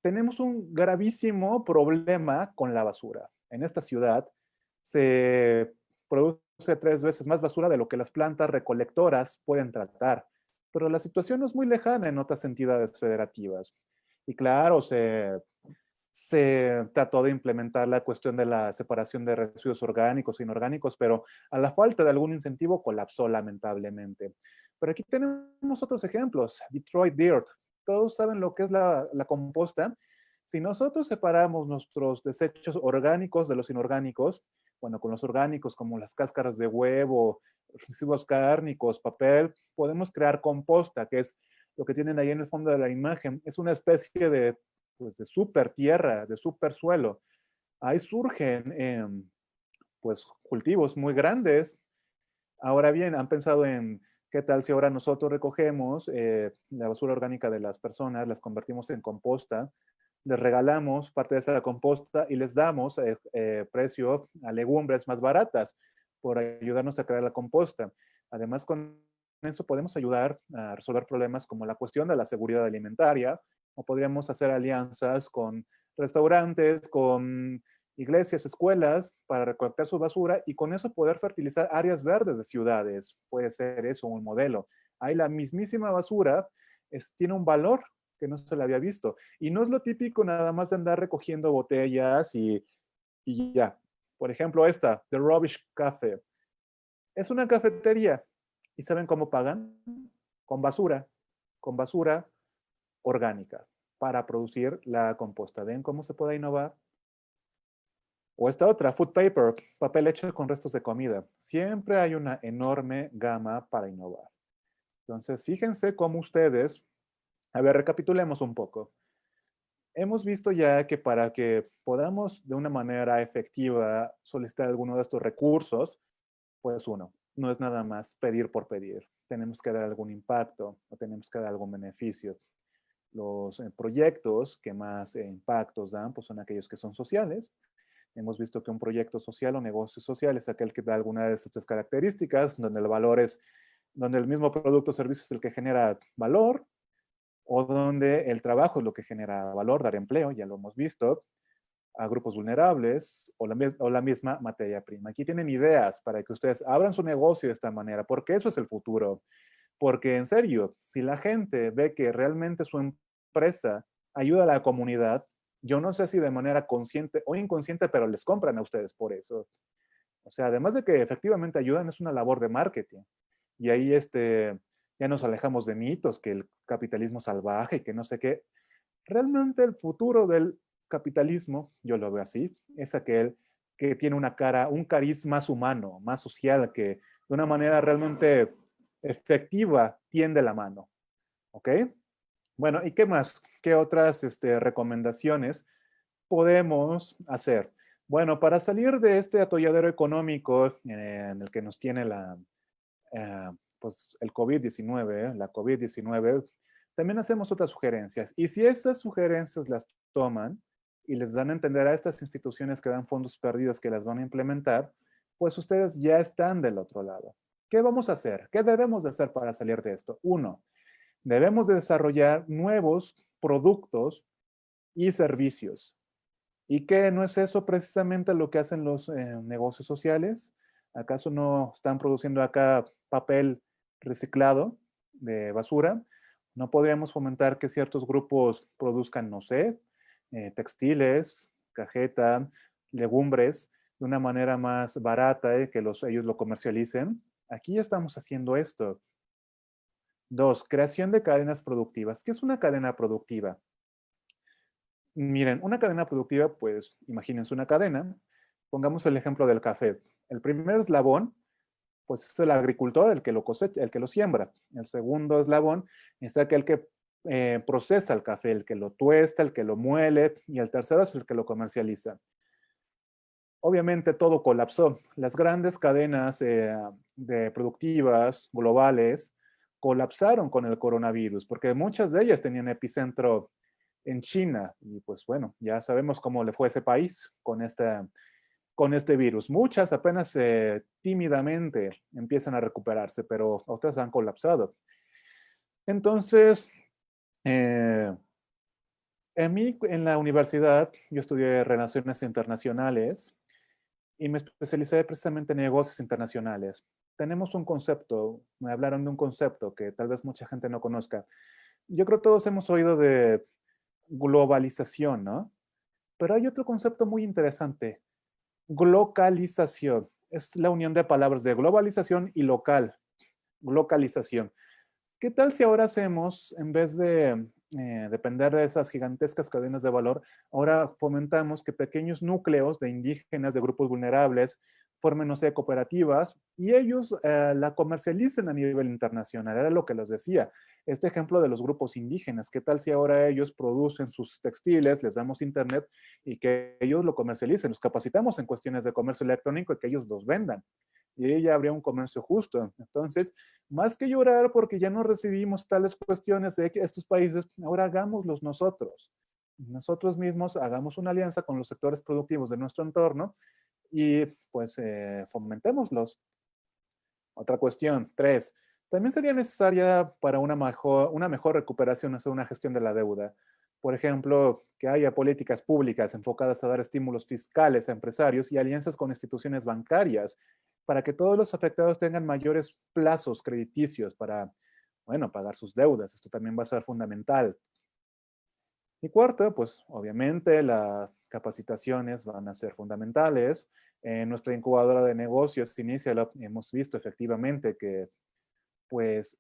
tenemos un gravísimo problema con la basura. En esta ciudad se produce 3 veces más basura de lo que las plantas recolectoras pueden tratar, pero la situación no es muy lejana en otras entidades federativas. Y claro, se trató de implementar la cuestión de la separación de residuos orgánicos e inorgánicos, pero a la falta de algún incentivo colapsó lamentablemente. Pero aquí tenemos otros ejemplos. Detroit Dirt. Todos saben lo que es la composta. Si nosotros separamos nuestros desechos orgánicos de los inorgánicos, bueno, con los orgánicos como las cáscaras de huevo, residuos cárnicos, papel, podemos crear composta, que es lo que tienen ahí en el fondo de la imagen. Es una especie de, pues, de super tierra, de super suelo. Ahí surgen pues, cultivos muy grandes. Ahora bien, han pensado en qué tal si ahora nosotros recogemos la basura orgánica de las personas, las convertimos en composta, les regalamos parte de esa composta y les damos precio a legumbres más baratas por ayudarnos a crear la composta. Además, con eso podemos ayudar a resolver problemas como la cuestión de la seguridad alimentaria, o podríamos hacer alianzas con restaurantes, con iglesias, escuelas, para recolectar su basura y con eso poder fertilizar áreas verdes de ciudades. Puede ser eso un modelo. Ahí la mismísima basura tiene un valor que no se le había visto. Y no es lo típico nada más de andar recogiendo botellas y ya. Por ejemplo, esta, The Rubbish Cafe. Es una cafetería. ¿Y saben cómo pagan? Con basura orgánica para producir la composta. ¿Ven cómo se puede innovar? O esta otra, food paper, papel hecho con restos de comida. Siempre hay una enorme gama para innovar. Entonces, fíjense cómo ustedes, a ver, recapitulemos un poco. Hemos visto ya que para que podamos de una manera efectiva solicitar alguno de estos recursos, pues uno, no es nada más pedir por pedir. Tenemos que dar algún impacto o tenemos que dar algún beneficio. Los proyectos que más impactos dan, pues son aquellos que son sociales. Hemos visto que un proyecto social o negocio social es aquel que da alguna de estas características, donde el valor es, donde el mismo producto o servicio es el que genera valor, o donde el trabajo es lo que genera valor, dar empleo, ya lo hemos visto, a grupos vulnerables o la misma materia prima. Aquí tienen ideas para que ustedes abran su negocio de esta manera, porque eso es el futuro. Porque en serio, si la gente ve que realmente su empresa ayuda a la comunidad, yo no sé si de manera consciente o inconsciente, pero les compran a ustedes por eso. O sea, además de que efectivamente ayudan, es una labor de marketing. Y ahí ya nos alejamos de mitos, que el capitalismo salvaje y que no sé qué. Realmente el futuro del capitalismo, yo lo veo así, es aquel que tiene una cara, un cariz más humano, más social, que de una manera realmente efectiva tiende la mano. ¿Ok? Bueno, ¿y qué más? ¿Qué otras recomendaciones podemos hacer? Bueno, para salir de este atolladero económico en el que nos tiene pues el COVID-19, la COVID-19, también hacemos otras sugerencias. Y si esas sugerencias las toman y les dan a entender a estas instituciones que dan fondos perdidos que las van a implementar, pues ustedes ya están del otro lado. ¿Qué vamos a hacer? ¿Qué debemos de hacer para salir de esto? Uno, debemos de desarrollar nuevos productos y servicios. ¿Y qué no es eso precisamente lo que hacen los negocios sociales? ¿Acaso no están produciendo acá papel reciclado de basura? ¿No podríamos fomentar que ciertos grupos produzcan, no sé, textiles, cajeta, legumbres, de una manera más barata, que ellos lo comercialicen? Aquí ya estamos haciendo esto. Dos, creación de cadenas productivas. ¿Qué es una cadena productiva? Miren, una cadena productiva, pues imagínense una cadena. Pongamos el ejemplo del café. El primer eslabón, pues es el agricultor, el que lo cosecha, el que lo siembra. El segundo eslabón es aquel que procesa el café, el que lo tuesta, el que lo muele, y el tercero es el que lo comercializa. Obviamente todo colapsó. Las grandes cadenas de productivas globales colapsaron con el coronavirus, porque muchas de ellas tenían epicentro en China. Y pues bueno, ya sabemos cómo le fue a ese país con este virus. Muchas apenas tímidamente empiezan a recuperarse, pero otras han colapsado. Entonces, eh, en la universidad, yo estudié Relaciones Internacionales y me especialicé precisamente en negocios internacionales. Tenemos un concepto, me hablaron de un concepto que tal vez mucha gente no conozca. Yo creo que todos hemos oído de globalización, ¿no? Pero hay otro concepto muy interesante, glocalización. Es la unión de palabras de globalización y local, localización. ¿Qué tal si ahora hacemos, en vez de depender de esas gigantescas cadenas de valor, ahora fomentamos que pequeños núcleos de indígenas, de grupos vulnerables, formen, no sé, cooperativas y ellos la comercialicen a nivel internacional? Era lo que les decía. Este ejemplo de los grupos indígenas, ¿qué tal si ahora ellos producen sus textiles, les damos internet y que ellos lo comercialicen? Los capacitamos en cuestiones de comercio electrónico y que ellos los vendan. Y ahí ya habría un comercio justo. Entonces, más que llorar porque ya no recibimos tales cuestiones de estos países, ahora hagámoslos nosotros. Nosotros mismos hagamos una alianza con los sectores productivos de nuestro entorno y pues fomentémoslos. Otra cuestión, tres, también sería necesaria para una mejor recuperación, o sea, una gestión de la deuda. Por ejemplo, que haya políticas públicas enfocadas a dar estímulos fiscales a empresarios y alianzas con instituciones bancarias para que todos los afectados tengan mayores plazos crediticios para, bueno, pagar sus deudas. Esto también va a ser fundamental. Y cuarto, pues obviamente las capacitaciones van a ser fundamentales. En nuestra incubadora de negocios, Inicia, hemos visto efectivamente que, pues,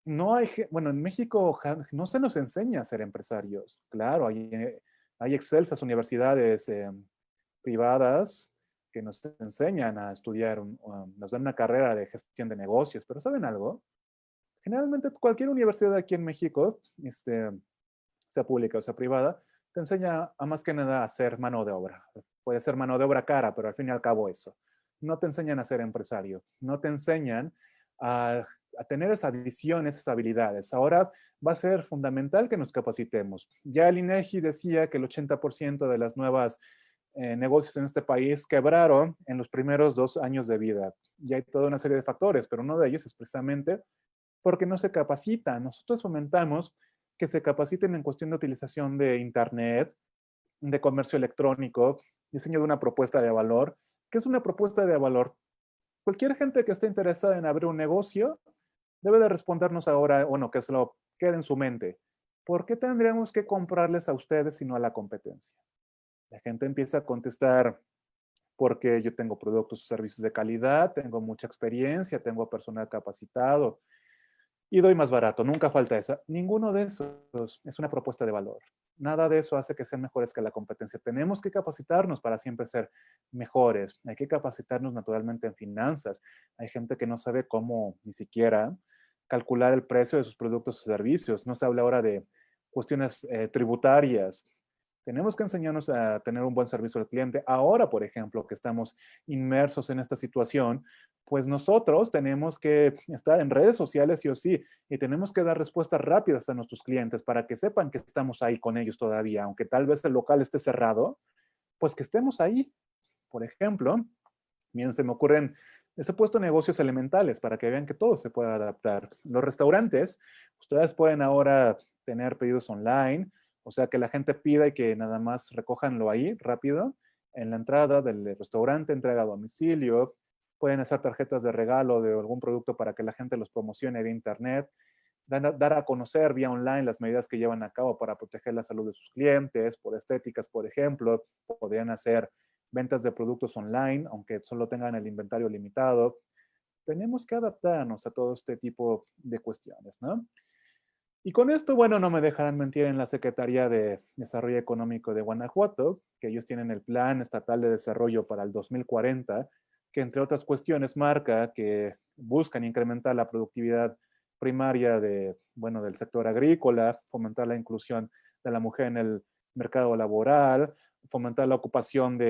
no hay, bueno, en México no se nos enseña a ser empresarios. Claro, hay excelsas universidades privadas que nos enseñan a estudiar, nos dan una carrera de gestión de negocios, pero ¿saben algo? Generalmente cualquier universidad aquí en México, sea pública o sea privada, te enseña a más que nada a hacer mano de obra. Puede ser mano de obra cara, pero al fin y al cabo eso. No te enseñan a ser empresario, no te enseñan a tener esa visión, esas habilidades. Ahora va a ser fundamental que nos capacitemos. Ya el INEGI decía que el 80% de las nuevas negocios en este país quebraron en los primeros 2 años de vida. Y hay toda una serie de factores, pero uno de ellos es precisamente porque no se capacitan. Nosotros fomentamos que se capaciten en cuestión de utilización de Internet, de comercio electrónico, diseño de una propuesta de valor. ¿Qué es una propuesta de valor? Cualquier gente que esté interesada en abrir un negocio debe de respondernos ahora, bueno, que se lo quede en su mente. ¿Por qué tendríamos que comprarles a ustedes y no a la competencia? La gente empieza a contestar porque yo tengo productos o servicios de calidad, tengo mucha experiencia, tengo personal capacitado, y doy más barato, nunca falta esa. Ninguno de esos es una propuesta de valor. Nada de eso hace que sean mejores que la competencia. Tenemos que capacitarnos para siempre ser mejores. Hay que capacitarnos naturalmente en finanzas. Hay gente que no sabe cómo ni siquiera calcular el precio de sus productos o servicios. No se habla ahora de cuestiones tributarias. Tenemos que enseñarnos a tener un buen servicio al cliente. Ahora, por ejemplo, que estamos inmersos en esta situación, pues nosotros tenemos que estar en redes sociales sí o sí y tenemos que dar respuestas rápidas a nuestros clientes para que sepan que estamos ahí con ellos todavía, aunque tal vez el local esté cerrado, pues que estemos ahí. Por ejemplo, miren, se me ocurren, les he puesto negocios elementales para que vean que todo se puede adaptar. Los restaurantes, ustedes pueden ahora tener pedidos online, o sea, que la gente pida y que nada más recójanlo ahí rápido. en la entrada del restaurante, entrega a domicilio, pueden hacer tarjetas de regalo de algún producto para que la gente los promocione vía internet, dar a conocer vía online las medidas que llevan a cabo para proteger la salud de sus clientes, por estéticas, por ejemplo, podrían hacer ventas de productos online, aunque solo tengan el inventario limitado. Tenemos que adaptarnos a todo este tipo de cuestiones, ¿no? Y con esto, bueno, no me dejarán mentir en la Secretaría de Desarrollo Económico de Guanajuato, que ellos tienen el Plan Estatal de Desarrollo para el 2040, que entre otras cuestiones marca que buscan incrementar la productividad primaria de, bueno, del sector agrícola, fomentar la inclusión de la mujer en el mercado laboral, fomentar la ocupación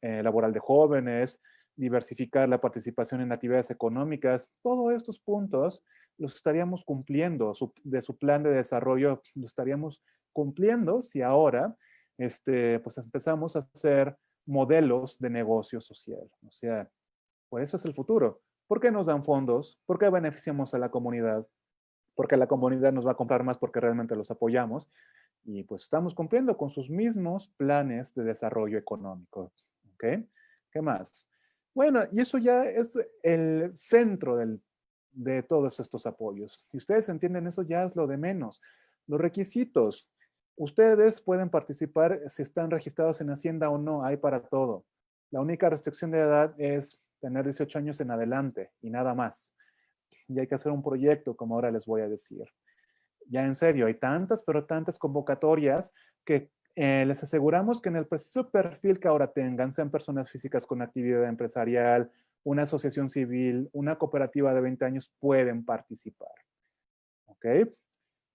laboral de jóvenes, diversificar la participación en actividades económicas. Todos estos puntos los estaríamos cumpliendo, de su plan de desarrollo, lo estaríamos cumpliendo si ahora pues empezamos a hacer modelos de negocio social. O sea, pues eso es el futuro. ¿Por qué nos dan fondos? ¿Por qué beneficiamos a la comunidad? Porque la comunidad nos va a comprar más porque realmente los apoyamos. Y pues estamos cumpliendo con sus mismos planes de desarrollo económico. ¿Ok? ¿Qué más? Bueno, y eso ya es el centro de todos estos apoyos. Si ustedes entienden eso, ya es lo de menos. Los requisitos. Ustedes pueden participar si están registrados en Hacienda o no, hay para todo. La única restricción de edad es tener 18 años en adelante y nada más. Y hay que hacer un proyecto, como ahora les voy a decir. Ya en serio, hay tantas, pero tantas convocatorias que les aseguramos que en el preciso perfil que ahora tengan, sean personas físicas con actividad empresarial, una asociación civil, una cooperativa de 20 años, pueden participar. ¿Ok?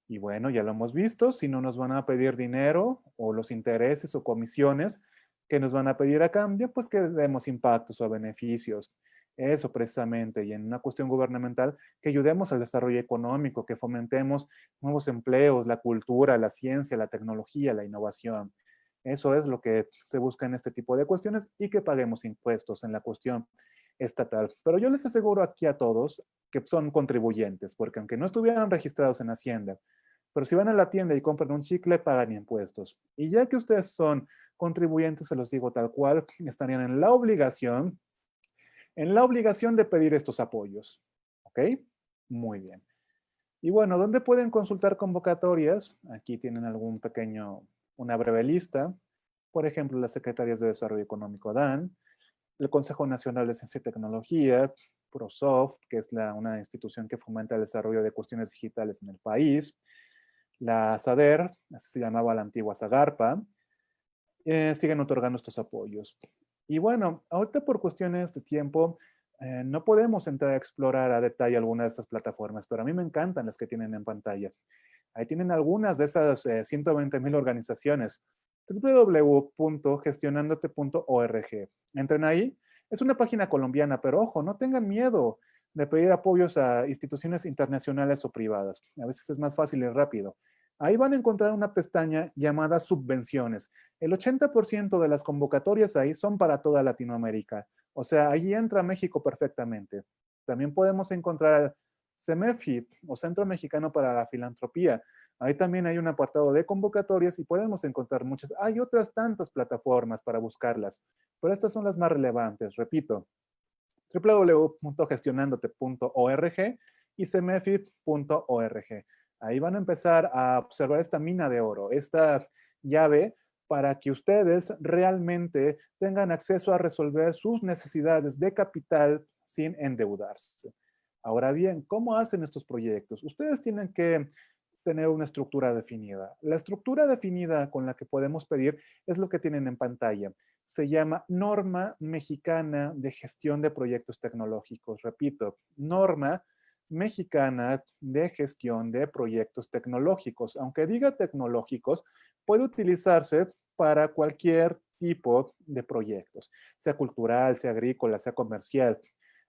Y bueno, ya lo hemos visto, si no nos van a pedir dinero o los intereses o comisiones que nos van a pedir a cambio, pues que demos impactos o beneficios. Eso precisamente, y en una cuestión gubernamental, que ayudemos al desarrollo económico, que fomentemos nuevos empleos, la cultura, la ciencia, la tecnología, la innovación. Eso es lo que se busca en este tipo de cuestiones y que paguemos impuestos en la cuestión estatal. Pero yo les aseguro aquí a todos que son contribuyentes, porque aunque no estuvieran registrados en Hacienda, pero si van a la tienda y compran un chicle, pagan impuestos. Y ya que ustedes son contribuyentes, se los digo tal cual, estarían en la obligación de pedir estos apoyos. ¿Ok? Muy bien. Y bueno, ¿dónde pueden consultar convocatorias? Aquí tienen una breve lista. Por ejemplo, las Secretarías de Desarrollo Económico dan, el Consejo Nacional de Ciencia y Tecnología, ProSoft, que es una institución que fomenta el desarrollo de cuestiones digitales en el país, la SADER, así se llamaba la antigua SAGARPA, siguen otorgando estos apoyos. Y bueno, ahorita por cuestiones de tiempo, no podemos entrar a explorar a detalle alguna de estas plataformas, pero a mí me encantan las que tienen en pantalla. Ahí tienen algunas de esas 120,000 organizaciones. www.gestionandote.org. Entren ahí. Es una página colombiana, pero ojo, no tengan miedo de pedir apoyos a instituciones internacionales o privadas. A veces es más fácil y rápido. Ahí van a encontrar una pestaña llamada subvenciones. El 80% de las convocatorias ahí son para toda Latinoamérica. O sea, ahí entra México perfectamente. También podemos encontrar CEMEFI o Centro Mexicano para la Filantropía. Ahí también hay un apartado de convocatorias y podemos encontrar muchas. Hay otras tantas plataformas para buscarlas, pero estas son las más relevantes. Repito, www.gestionandote.org y cemefi.org. Ahí van a empezar a observar esta mina de oro, esta llave para que ustedes realmente tengan acceso a resolver sus necesidades de capital sin endeudarse. Ahora bien, ¿cómo hacen estos proyectos? Ustedes tienen que tener una estructura definida. La estructura definida con la que podemos pedir es lo que tienen en pantalla. Se llama Norma Mexicana de Gestión de Proyectos Tecnológicos. Repito, Norma Mexicana de Gestión de Proyectos Tecnológicos. Aunque diga tecnológicos, puede utilizarse para cualquier tipo de proyectos, sea cultural, sea agrícola, sea comercial.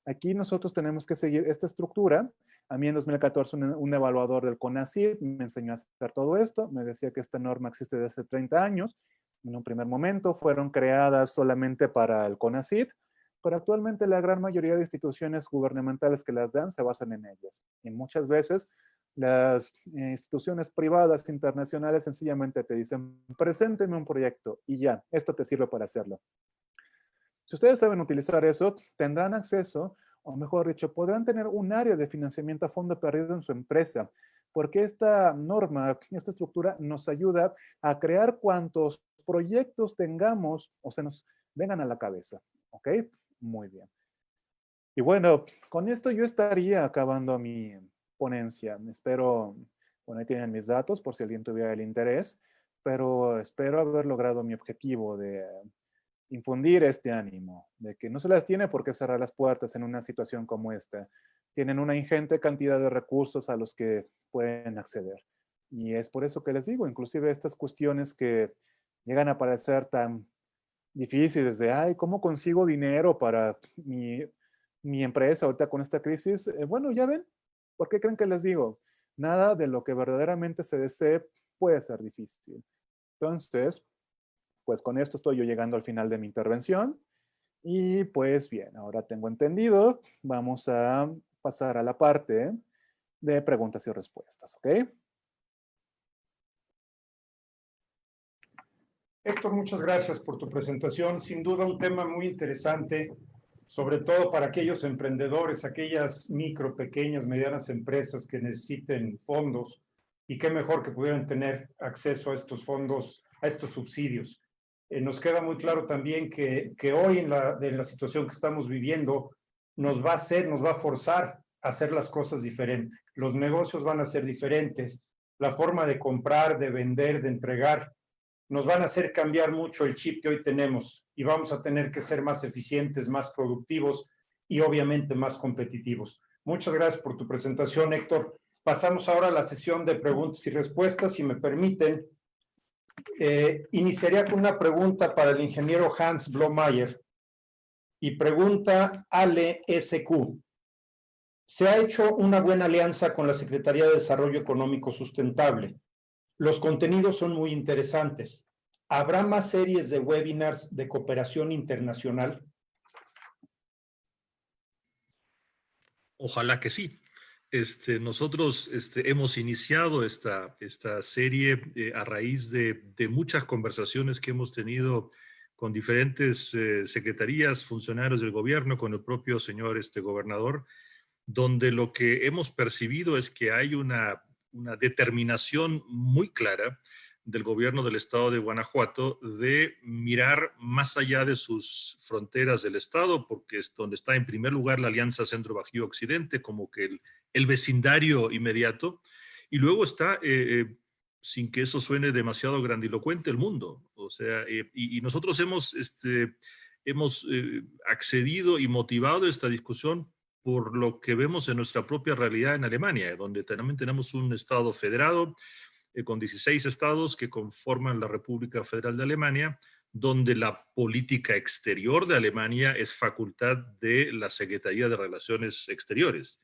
Aquí nosotros tenemos que seguir esta estructura. A mí en 2014 un evaluador del CONACYT me enseñó a hacer todo esto. Me decía que esta norma existe desde hace 30 años. En un primer momento fueron creadas solamente para el CONACYT, pero actualmente la gran mayoría de instituciones gubernamentales que las dan se basan en ellas. Y muchas veces Las instituciones privadas internacionales sencillamente te dicen, presénteme un proyecto y ya, esto te sirve para hacerlo. Si ustedes saben utilizar eso, tendrán acceso, o mejor dicho, podrán tener un área de financiamiento a fondo perdido en su empresa, porque esta norma, esta estructura nos ayuda a crear cuantos proyectos tengamos o se nos vengan a la cabeza. ¿Ok? Muy bien. Y bueno, con esto yo estaría acabando mi ponencia. Espero, bueno, ahí tienen mis datos por si alguien tuviera el interés, pero espero haber logrado mi objetivo de infundir este ánimo, de que no se las tiene por qué cerrar las puertas en una situación como esta. Tienen una ingente cantidad de recursos a los que pueden acceder. Y es por eso que les digo, inclusive estas cuestiones que llegan a parecer tan difíciles de, ay, ¿cómo consigo dinero para mi empresa ahorita con esta crisis? Bueno, ya ven, ¿por qué creen que les digo? Nada de lo que verdaderamente se desee puede ser difícil. Entonces, pues con esto estoy yo llegando al final de mi intervención. Y pues bien, ahora tengo entendido, vamos a pasar a la parte de preguntas y respuestas, ¿ok? Héctor, muchas gracias por tu presentación. Sin duda un tema muy interesante, sobre todo para aquellos emprendedores, aquellas micro, pequeñas, medianas empresas que necesiten fondos y qué mejor que pudieran tener acceso a estos fondos, a estos subsidios. Nos queda muy claro también que hoy en la situación que estamos viviendo nos va a forzar a hacer las cosas diferentes. Los negocios van a ser diferentes, la forma de comprar, de vender, de entregar, nos van a hacer cambiar mucho el chip que hoy tenemos y vamos a tener que ser más eficientes, más productivos y obviamente más competitivos. Muchas gracias por tu presentación, Héctor. Pasamos ahora a la sesión de preguntas y respuestas. Si me permiten, iniciaría con una pregunta para el ingeniero Hans Blomeyer y pregunta Ale SQ. Se ha hecho una buena alianza con la Secretaría de Desarrollo Económico Sustentable. Los contenidos son muy interesantes. ¿Habrá más series de webinars de cooperación internacional? Ojalá que sí. Nosotros hemos iniciado esta serie a raíz de muchas conversaciones que hemos tenido con diferentes secretarías, funcionarios del gobierno, con el propio señor gobernador, donde lo que hemos percibido es que hay una determinación muy clara del gobierno del estado de Guanajuato de mirar más allá de sus fronteras del estado, porque es donde está en primer lugar la Alianza Centro-Bajío-Occidente, como que el vecindario inmediato, y luego está, sin que eso suene demasiado grandilocuente, el mundo. O sea, y nosotros hemos accedido y motivado esta discusión por lo que vemos en nuestra propia realidad en Alemania, donde también tenemos un estado federado con 16 estados que conforman la República Federal de Alemania, donde la política exterior de Alemania es facultad de la Secretaría de Relaciones Exteriores,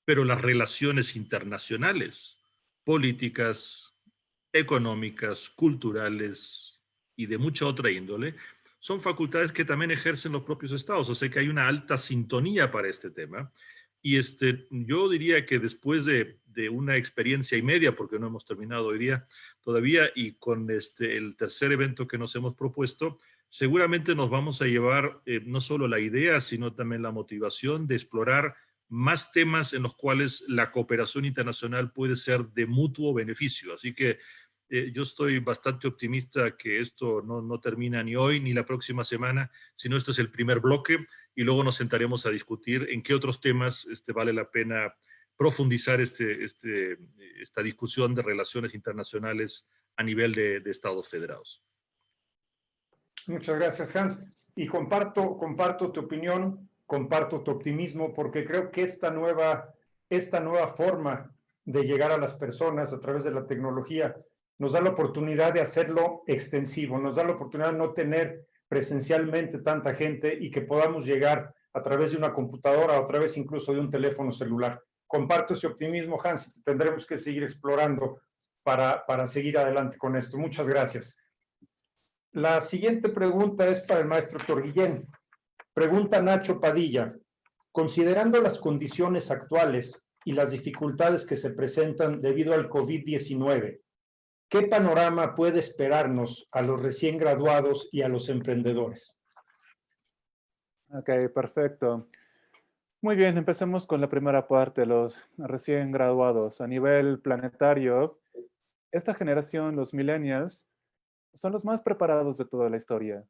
pero las relaciones internacionales, políticas, económicas, culturales y de mucha otra índole, son facultades que también ejercen los propios estados. O sea que hay una alta sintonía para este tema. Y yo diría que después de una experiencia y media, porque no hemos terminado hoy día todavía, y con el tercer evento que nos hemos propuesto, seguramente nos vamos a llevar no solo la idea, sino también la motivación de explorar más temas en los cuales la cooperación internacional puede ser de mutuo beneficio. Así que yo estoy bastante optimista que esto no termina ni hoy ni la próxima semana, sino esto es el primer bloque y luego nos sentaremos a discutir en qué otros temas vale la pena profundizar esta discusión de relaciones internacionales a nivel de Estados federados. Muchas gracias, Hans. Y comparto tu opinión, comparto tu optimismo, porque creo que esta nueva forma de llegar a las personas a través de la tecnología nos da la oportunidad de hacerlo extensivo, nos da la oportunidad de no tener presencialmente tanta gente y que podamos llegar a través de una computadora o a través incluso de un teléfono celular. Comparto ese optimismo, Hans, tendremos que seguir explorando para seguir adelante con esto. Muchas gracias. La siguiente pregunta es para el maestro Héctor Guillén. Pregunta Nacho Padilla. Considerando las condiciones actuales, y las dificultades que se presentan debido al COVID-19, ¿qué panorama puede esperarnos a los recién graduados y a los emprendedores? Ok, perfecto. Muy bien, empecemos con la primera parte, los recién graduados. A nivel planetario, esta generación, los millennials, son los más preparados de toda la historia.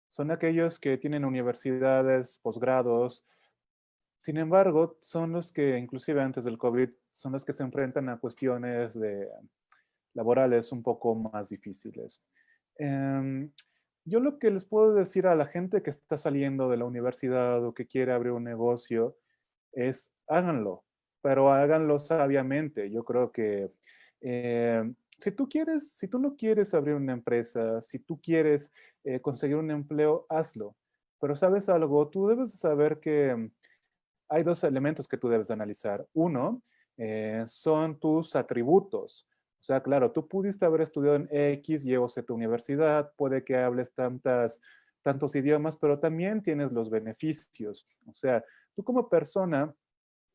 Son aquellos que tienen universidades, posgrados. Sin embargo, son los que, inclusive antes del COVID, son los que se enfrentan a cuestiones laborales un poco más difíciles. Em, yo lo que les puedo decir a la gente que está saliendo de la universidad o que quiere abrir un negocio es háganlo, pero háganlo sabiamente. Yo creo que si tú no quieres abrir una empresa, si tú quieres conseguir un empleo, hazlo. Pero sabes algo, tú debes de saber que hay dos elementos que tú debes de analizar. Uno, son tus atributos. O sea, claro, tú pudiste haber estudiado en X y o Z universidad, puede que hables tantos idiomas, pero también tienes los beneficios. O sea, tú como persona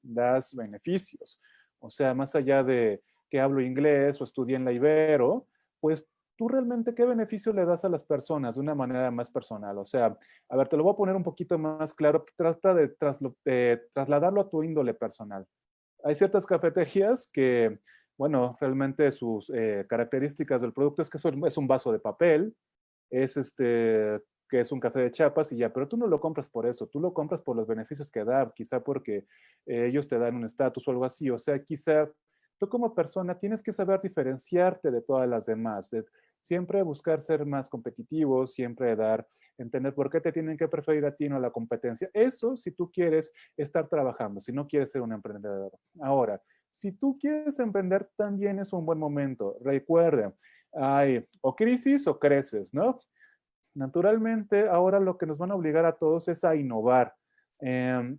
das beneficios. O sea, más allá de que hablo inglés o estudié en la Ibero, pues tú realmente qué beneficio le das a las personas de una manera más personal. O sea, a ver, te lo voy a poner un poquito más claro. Trata de trasladarlo a tu índole personal. Hay ciertas cafeterías que, bueno, realmente sus características del producto es que es un vaso de papel, es que es un café de Chiapas y ya, pero tú no lo compras por eso, tú lo compras por los beneficios que da, quizá porque ellos te dan un estatus o algo así, o sea, quizá tú como persona tienes que saber diferenciarte de todas las demás, de siempre buscar ser más competitivo, siempre entender por qué te tienen que preferir a ti, no a la competencia. Eso si tú quieres estar trabajando, si no quieres ser un emprendedor. Ahora, si tú quieres emprender, también es un buen momento. Recuerda, hay o crisis o creces, ¿no? Naturalmente, ahora lo que nos van a obligar a todos es a innovar. Eh,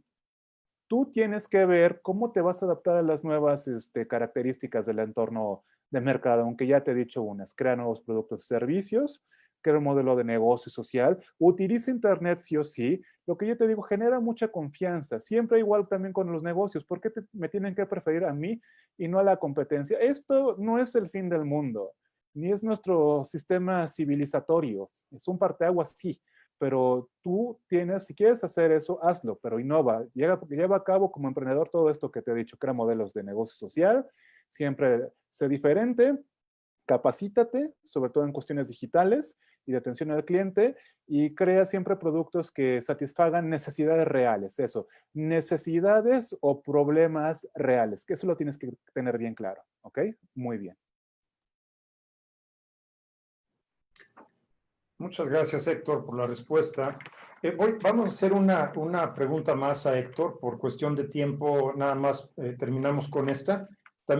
Tú tienes que ver cómo te vas a adaptar a las nuevas características del entorno de mercado, aunque ya te he dicho unas, crea nuevos productos y servicios, crea un modelo de negocio social, utiliza Internet sí o sí. Lo que yo te digo, genera mucha confianza. Siempre igual también con los negocios. ¿Por qué me tienen que preferir a mí y no a la competencia? Esto no es el fin del mundo, ni es nuestro sistema civilizatorio. Es un parteaguas, sí, pero tú tienes, si quieres hacer eso, hazlo, pero innova. Lleva a cabo como emprendedor todo esto que te he dicho, crea modelos de negocio social, siempre sé diferente, capacítate, sobre todo en cuestiones digitales y de atención al cliente, y crea siempre productos que satisfagan necesidades reales, eso, necesidades o problemas reales, que eso lo tienes que tener bien claro, ¿ok? Muy bien. Muchas gracias, Héctor, por la respuesta. Vamos a hacer una pregunta más a Héctor. Por cuestión de tiempo, nada más terminamos con esta.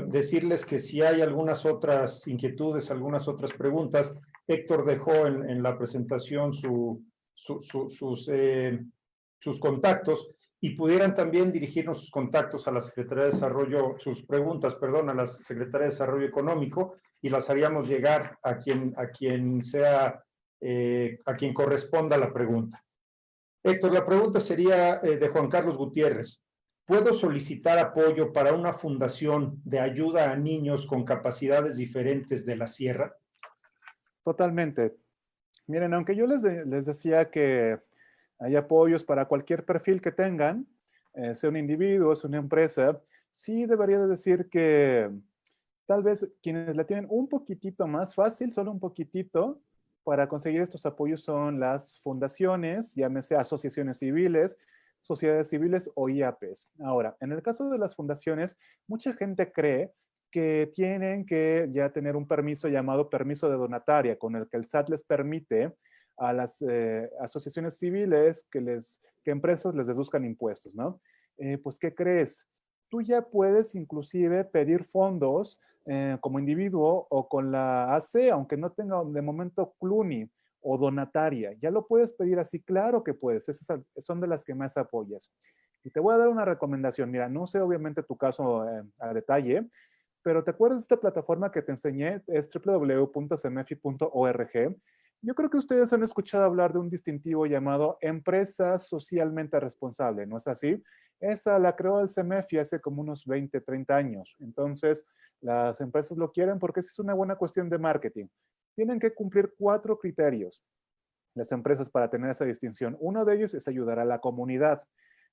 Decirles que si hay algunas otras inquietudes, algunas otras preguntas, Héctor dejó en la presentación sus contactos y pudieran también dirigirnos sus contactos a la Secretaría de Desarrollo, sus preguntas, perdón, a la Secretaría de Desarrollo Económico y las haríamos llegar a quien sea a quien corresponda la pregunta. Héctor, la pregunta sería de Juan Carlos Gutiérrez. ¿Puedo solicitar apoyo para una fundación de ayuda a niños con capacidades diferentes de la sierra? Totalmente. Miren, aunque yo les decía que hay apoyos para cualquier perfil que tengan, sea un individuo, sea una empresa, sí debería de decir que tal vez quienes la tienen un poquitito más fácil, solo un poquitito, para conseguir estos apoyos son las fundaciones, llámese asociaciones civiles, sociedades civiles o IAPs. Ahora, en el caso de las fundaciones, mucha gente cree que tienen que ya tener un permiso llamado permiso de donataria, con el que el SAT les permite a las asociaciones civiles que empresas les deduzcan impuestos, ¿no? Pues, ¿qué crees? Tú ya puedes inclusive pedir fondos como individuo o con la AC, aunque no tenga de momento CLUNY o donataria. Ya lo puedes pedir así, claro que puedes. Esas son de las que más apoyas. Y te voy a dar una recomendación. Mira, no sé obviamente tu caso a detalle, pero ¿te acuerdas de esta plataforma que te enseñé? Es www.cemefi.org. Yo creo que ustedes han escuchado hablar de un distintivo llamado empresa socialmente responsable, ¿no es así? Esa la creó el CEMEFI hace como unos 20, 30 años. Entonces, las empresas lo quieren porque es una buena cuestión de marketing. Tienen que cumplir 4 criterios las empresas para tener esa distinción. Uno de ellos es ayudar a la comunidad.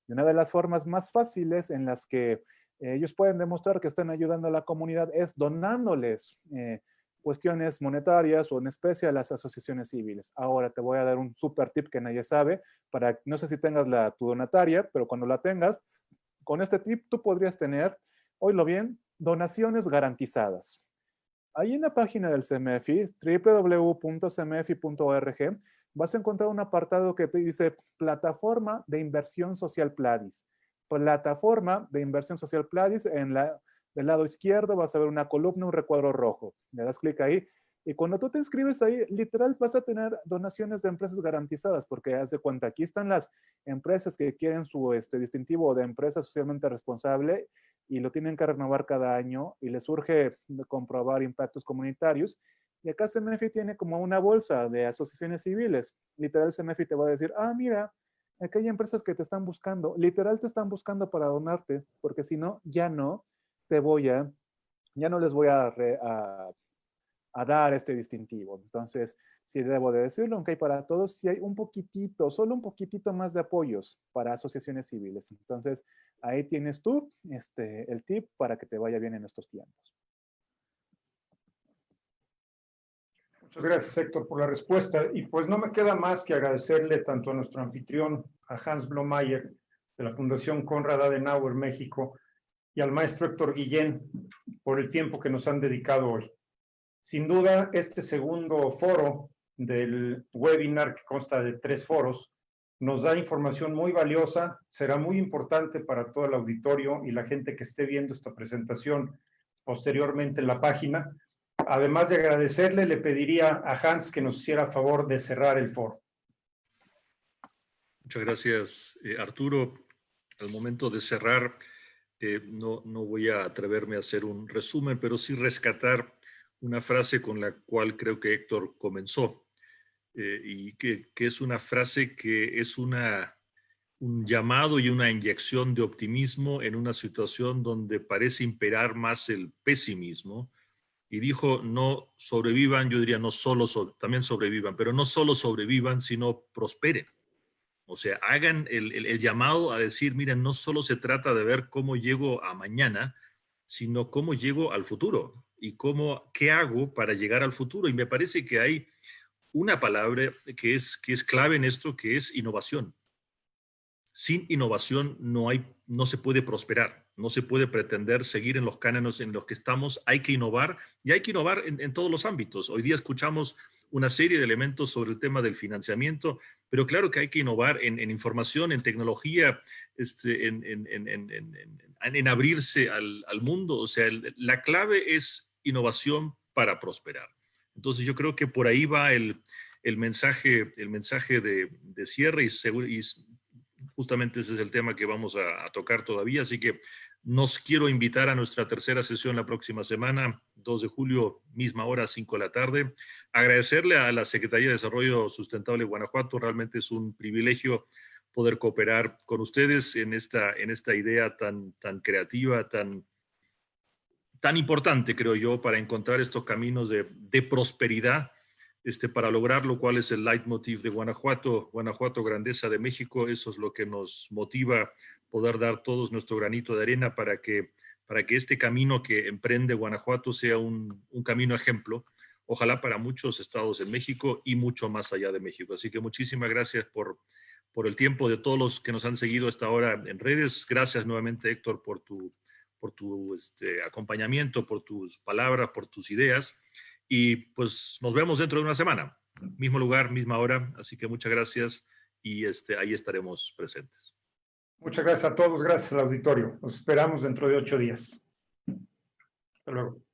Y una de las formas más fáciles en las que ellos pueden demostrar que están ayudando a la comunidad es donándoles cuestiones monetarias o en especie a las asociaciones civiles. Ahora te voy a dar un super tip que nadie sabe, para, no sé si tengas tu donataria, pero cuando la tengas, con este tip tú podrías tener, oílo bien, donaciones garantizadas. Ahí en la página del CEMEFI, www.cemefi.org, vas a encontrar un apartado que te dice Plataforma de Inversión Social Pladis. Plataforma de Inversión Social Pladis, del lado izquierdo vas a ver una columna, un recuadro rojo. Le das clic ahí y cuando tú te inscribes ahí, literal vas a tener donaciones de empresas garantizadas, porque haz de cuenta, aquí están las empresas que quieren su distintivo de empresa socialmente responsable y lo tienen que renovar cada año y les urge comprobar impactos comunitarios. Y acá CEMEFI tiene como una bolsa de asociaciones civiles. Literal, CEMEFI te va a decir, ah, mira, aquí hay empresas que te están buscando. Literal te están buscando para donarte, porque si no, ya no les voy a dar este distintivo. Entonces, si debo de decirlo, aunque hay para todos, si hay un poquitito, solo un poquitito más de apoyos para asociaciones civiles. Entonces, ahí tienes tú el tip para que te vaya bien en estos tiempos. Muchas gracias, Héctor, por la respuesta. Y pues no me queda más que agradecerle tanto a nuestro anfitrión, a Hans Blomayer, de la Fundación Konrad Adenauer México, y al maestro Héctor Guillén, por el tiempo que nos han dedicado hoy. Sin duda, este segundo foro del webinar, que consta de 3 foros, nos da información muy valiosa, será muy importante para todo el auditorio y la gente que esté viendo esta presentación posteriormente en la página. Además de agradecerle, le pediría a Hans que nos hiciera favor de cerrar el foro. Muchas gracias, Arturo. Al momento de cerrar, no voy a atreverme a hacer un resumen, pero sí rescatar una frase con la cual creo que Héctor comenzó, y que es una frase que es un llamado y una inyección de optimismo en una situación donde parece imperar más el pesimismo. Y dijo, no sobrevivan, yo diría no solo, también sobrevivan, pero no solo sobrevivan, sino prosperen. O sea, hagan el llamado a decir, miren, no solo se trata de ver cómo llego a mañana, sino cómo llego al futuro y qué hago para llegar al futuro. Y me parece que hay una palabra que es clave en esto, que es innovación. Sin innovación no se puede prosperar, no se puede pretender seguir en los cánones en los que estamos. Hay que innovar y hay que innovar en todos los ámbitos. Hoy día escuchamos una serie de elementos sobre el tema del financiamiento, pero claro que hay que innovar en información, en tecnología, en abrirse al mundo. O sea, la clave es innovación para prosperar. Entonces yo creo que por ahí va el mensaje de cierre y justamente ese es el tema que vamos a tocar todavía, así que nos quiero invitar a nuestra tercera sesión la próxima semana, 2 de julio, misma hora, 5 de la tarde. Agradecerle a la Secretaría de Desarrollo Sustentable de Guanajuato, realmente es un privilegio poder cooperar con ustedes en esta idea tan creativa, tan importante, creo yo, para encontrar estos caminos de prosperidad, para lograrlo. ¿Cuál es el leitmotiv de Guanajuato? Guanajuato, grandeza de México. Eso es lo que nos motiva, poder dar todos nuestro granito de arena para que este camino que emprende Guanajuato sea un camino ejemplo, ojalá para muchos estados en México y mucho más allá de México. Así que muchísimas gracias por el tiempo de todos los que nos han seguido hasta ahora en redes. Gracias nuevamente, Héctor, por tu acompañamiento, por tus palabras, por tus ideas. Y pues nos vemos dentro de una semana. Mismo lugar, misma hora. Así que muchas gracias y ahí estaremos presentes. Muchas gracias a todos. Gracias al auditorio. Nos esperamos dentro de 8 días. Hasta luego.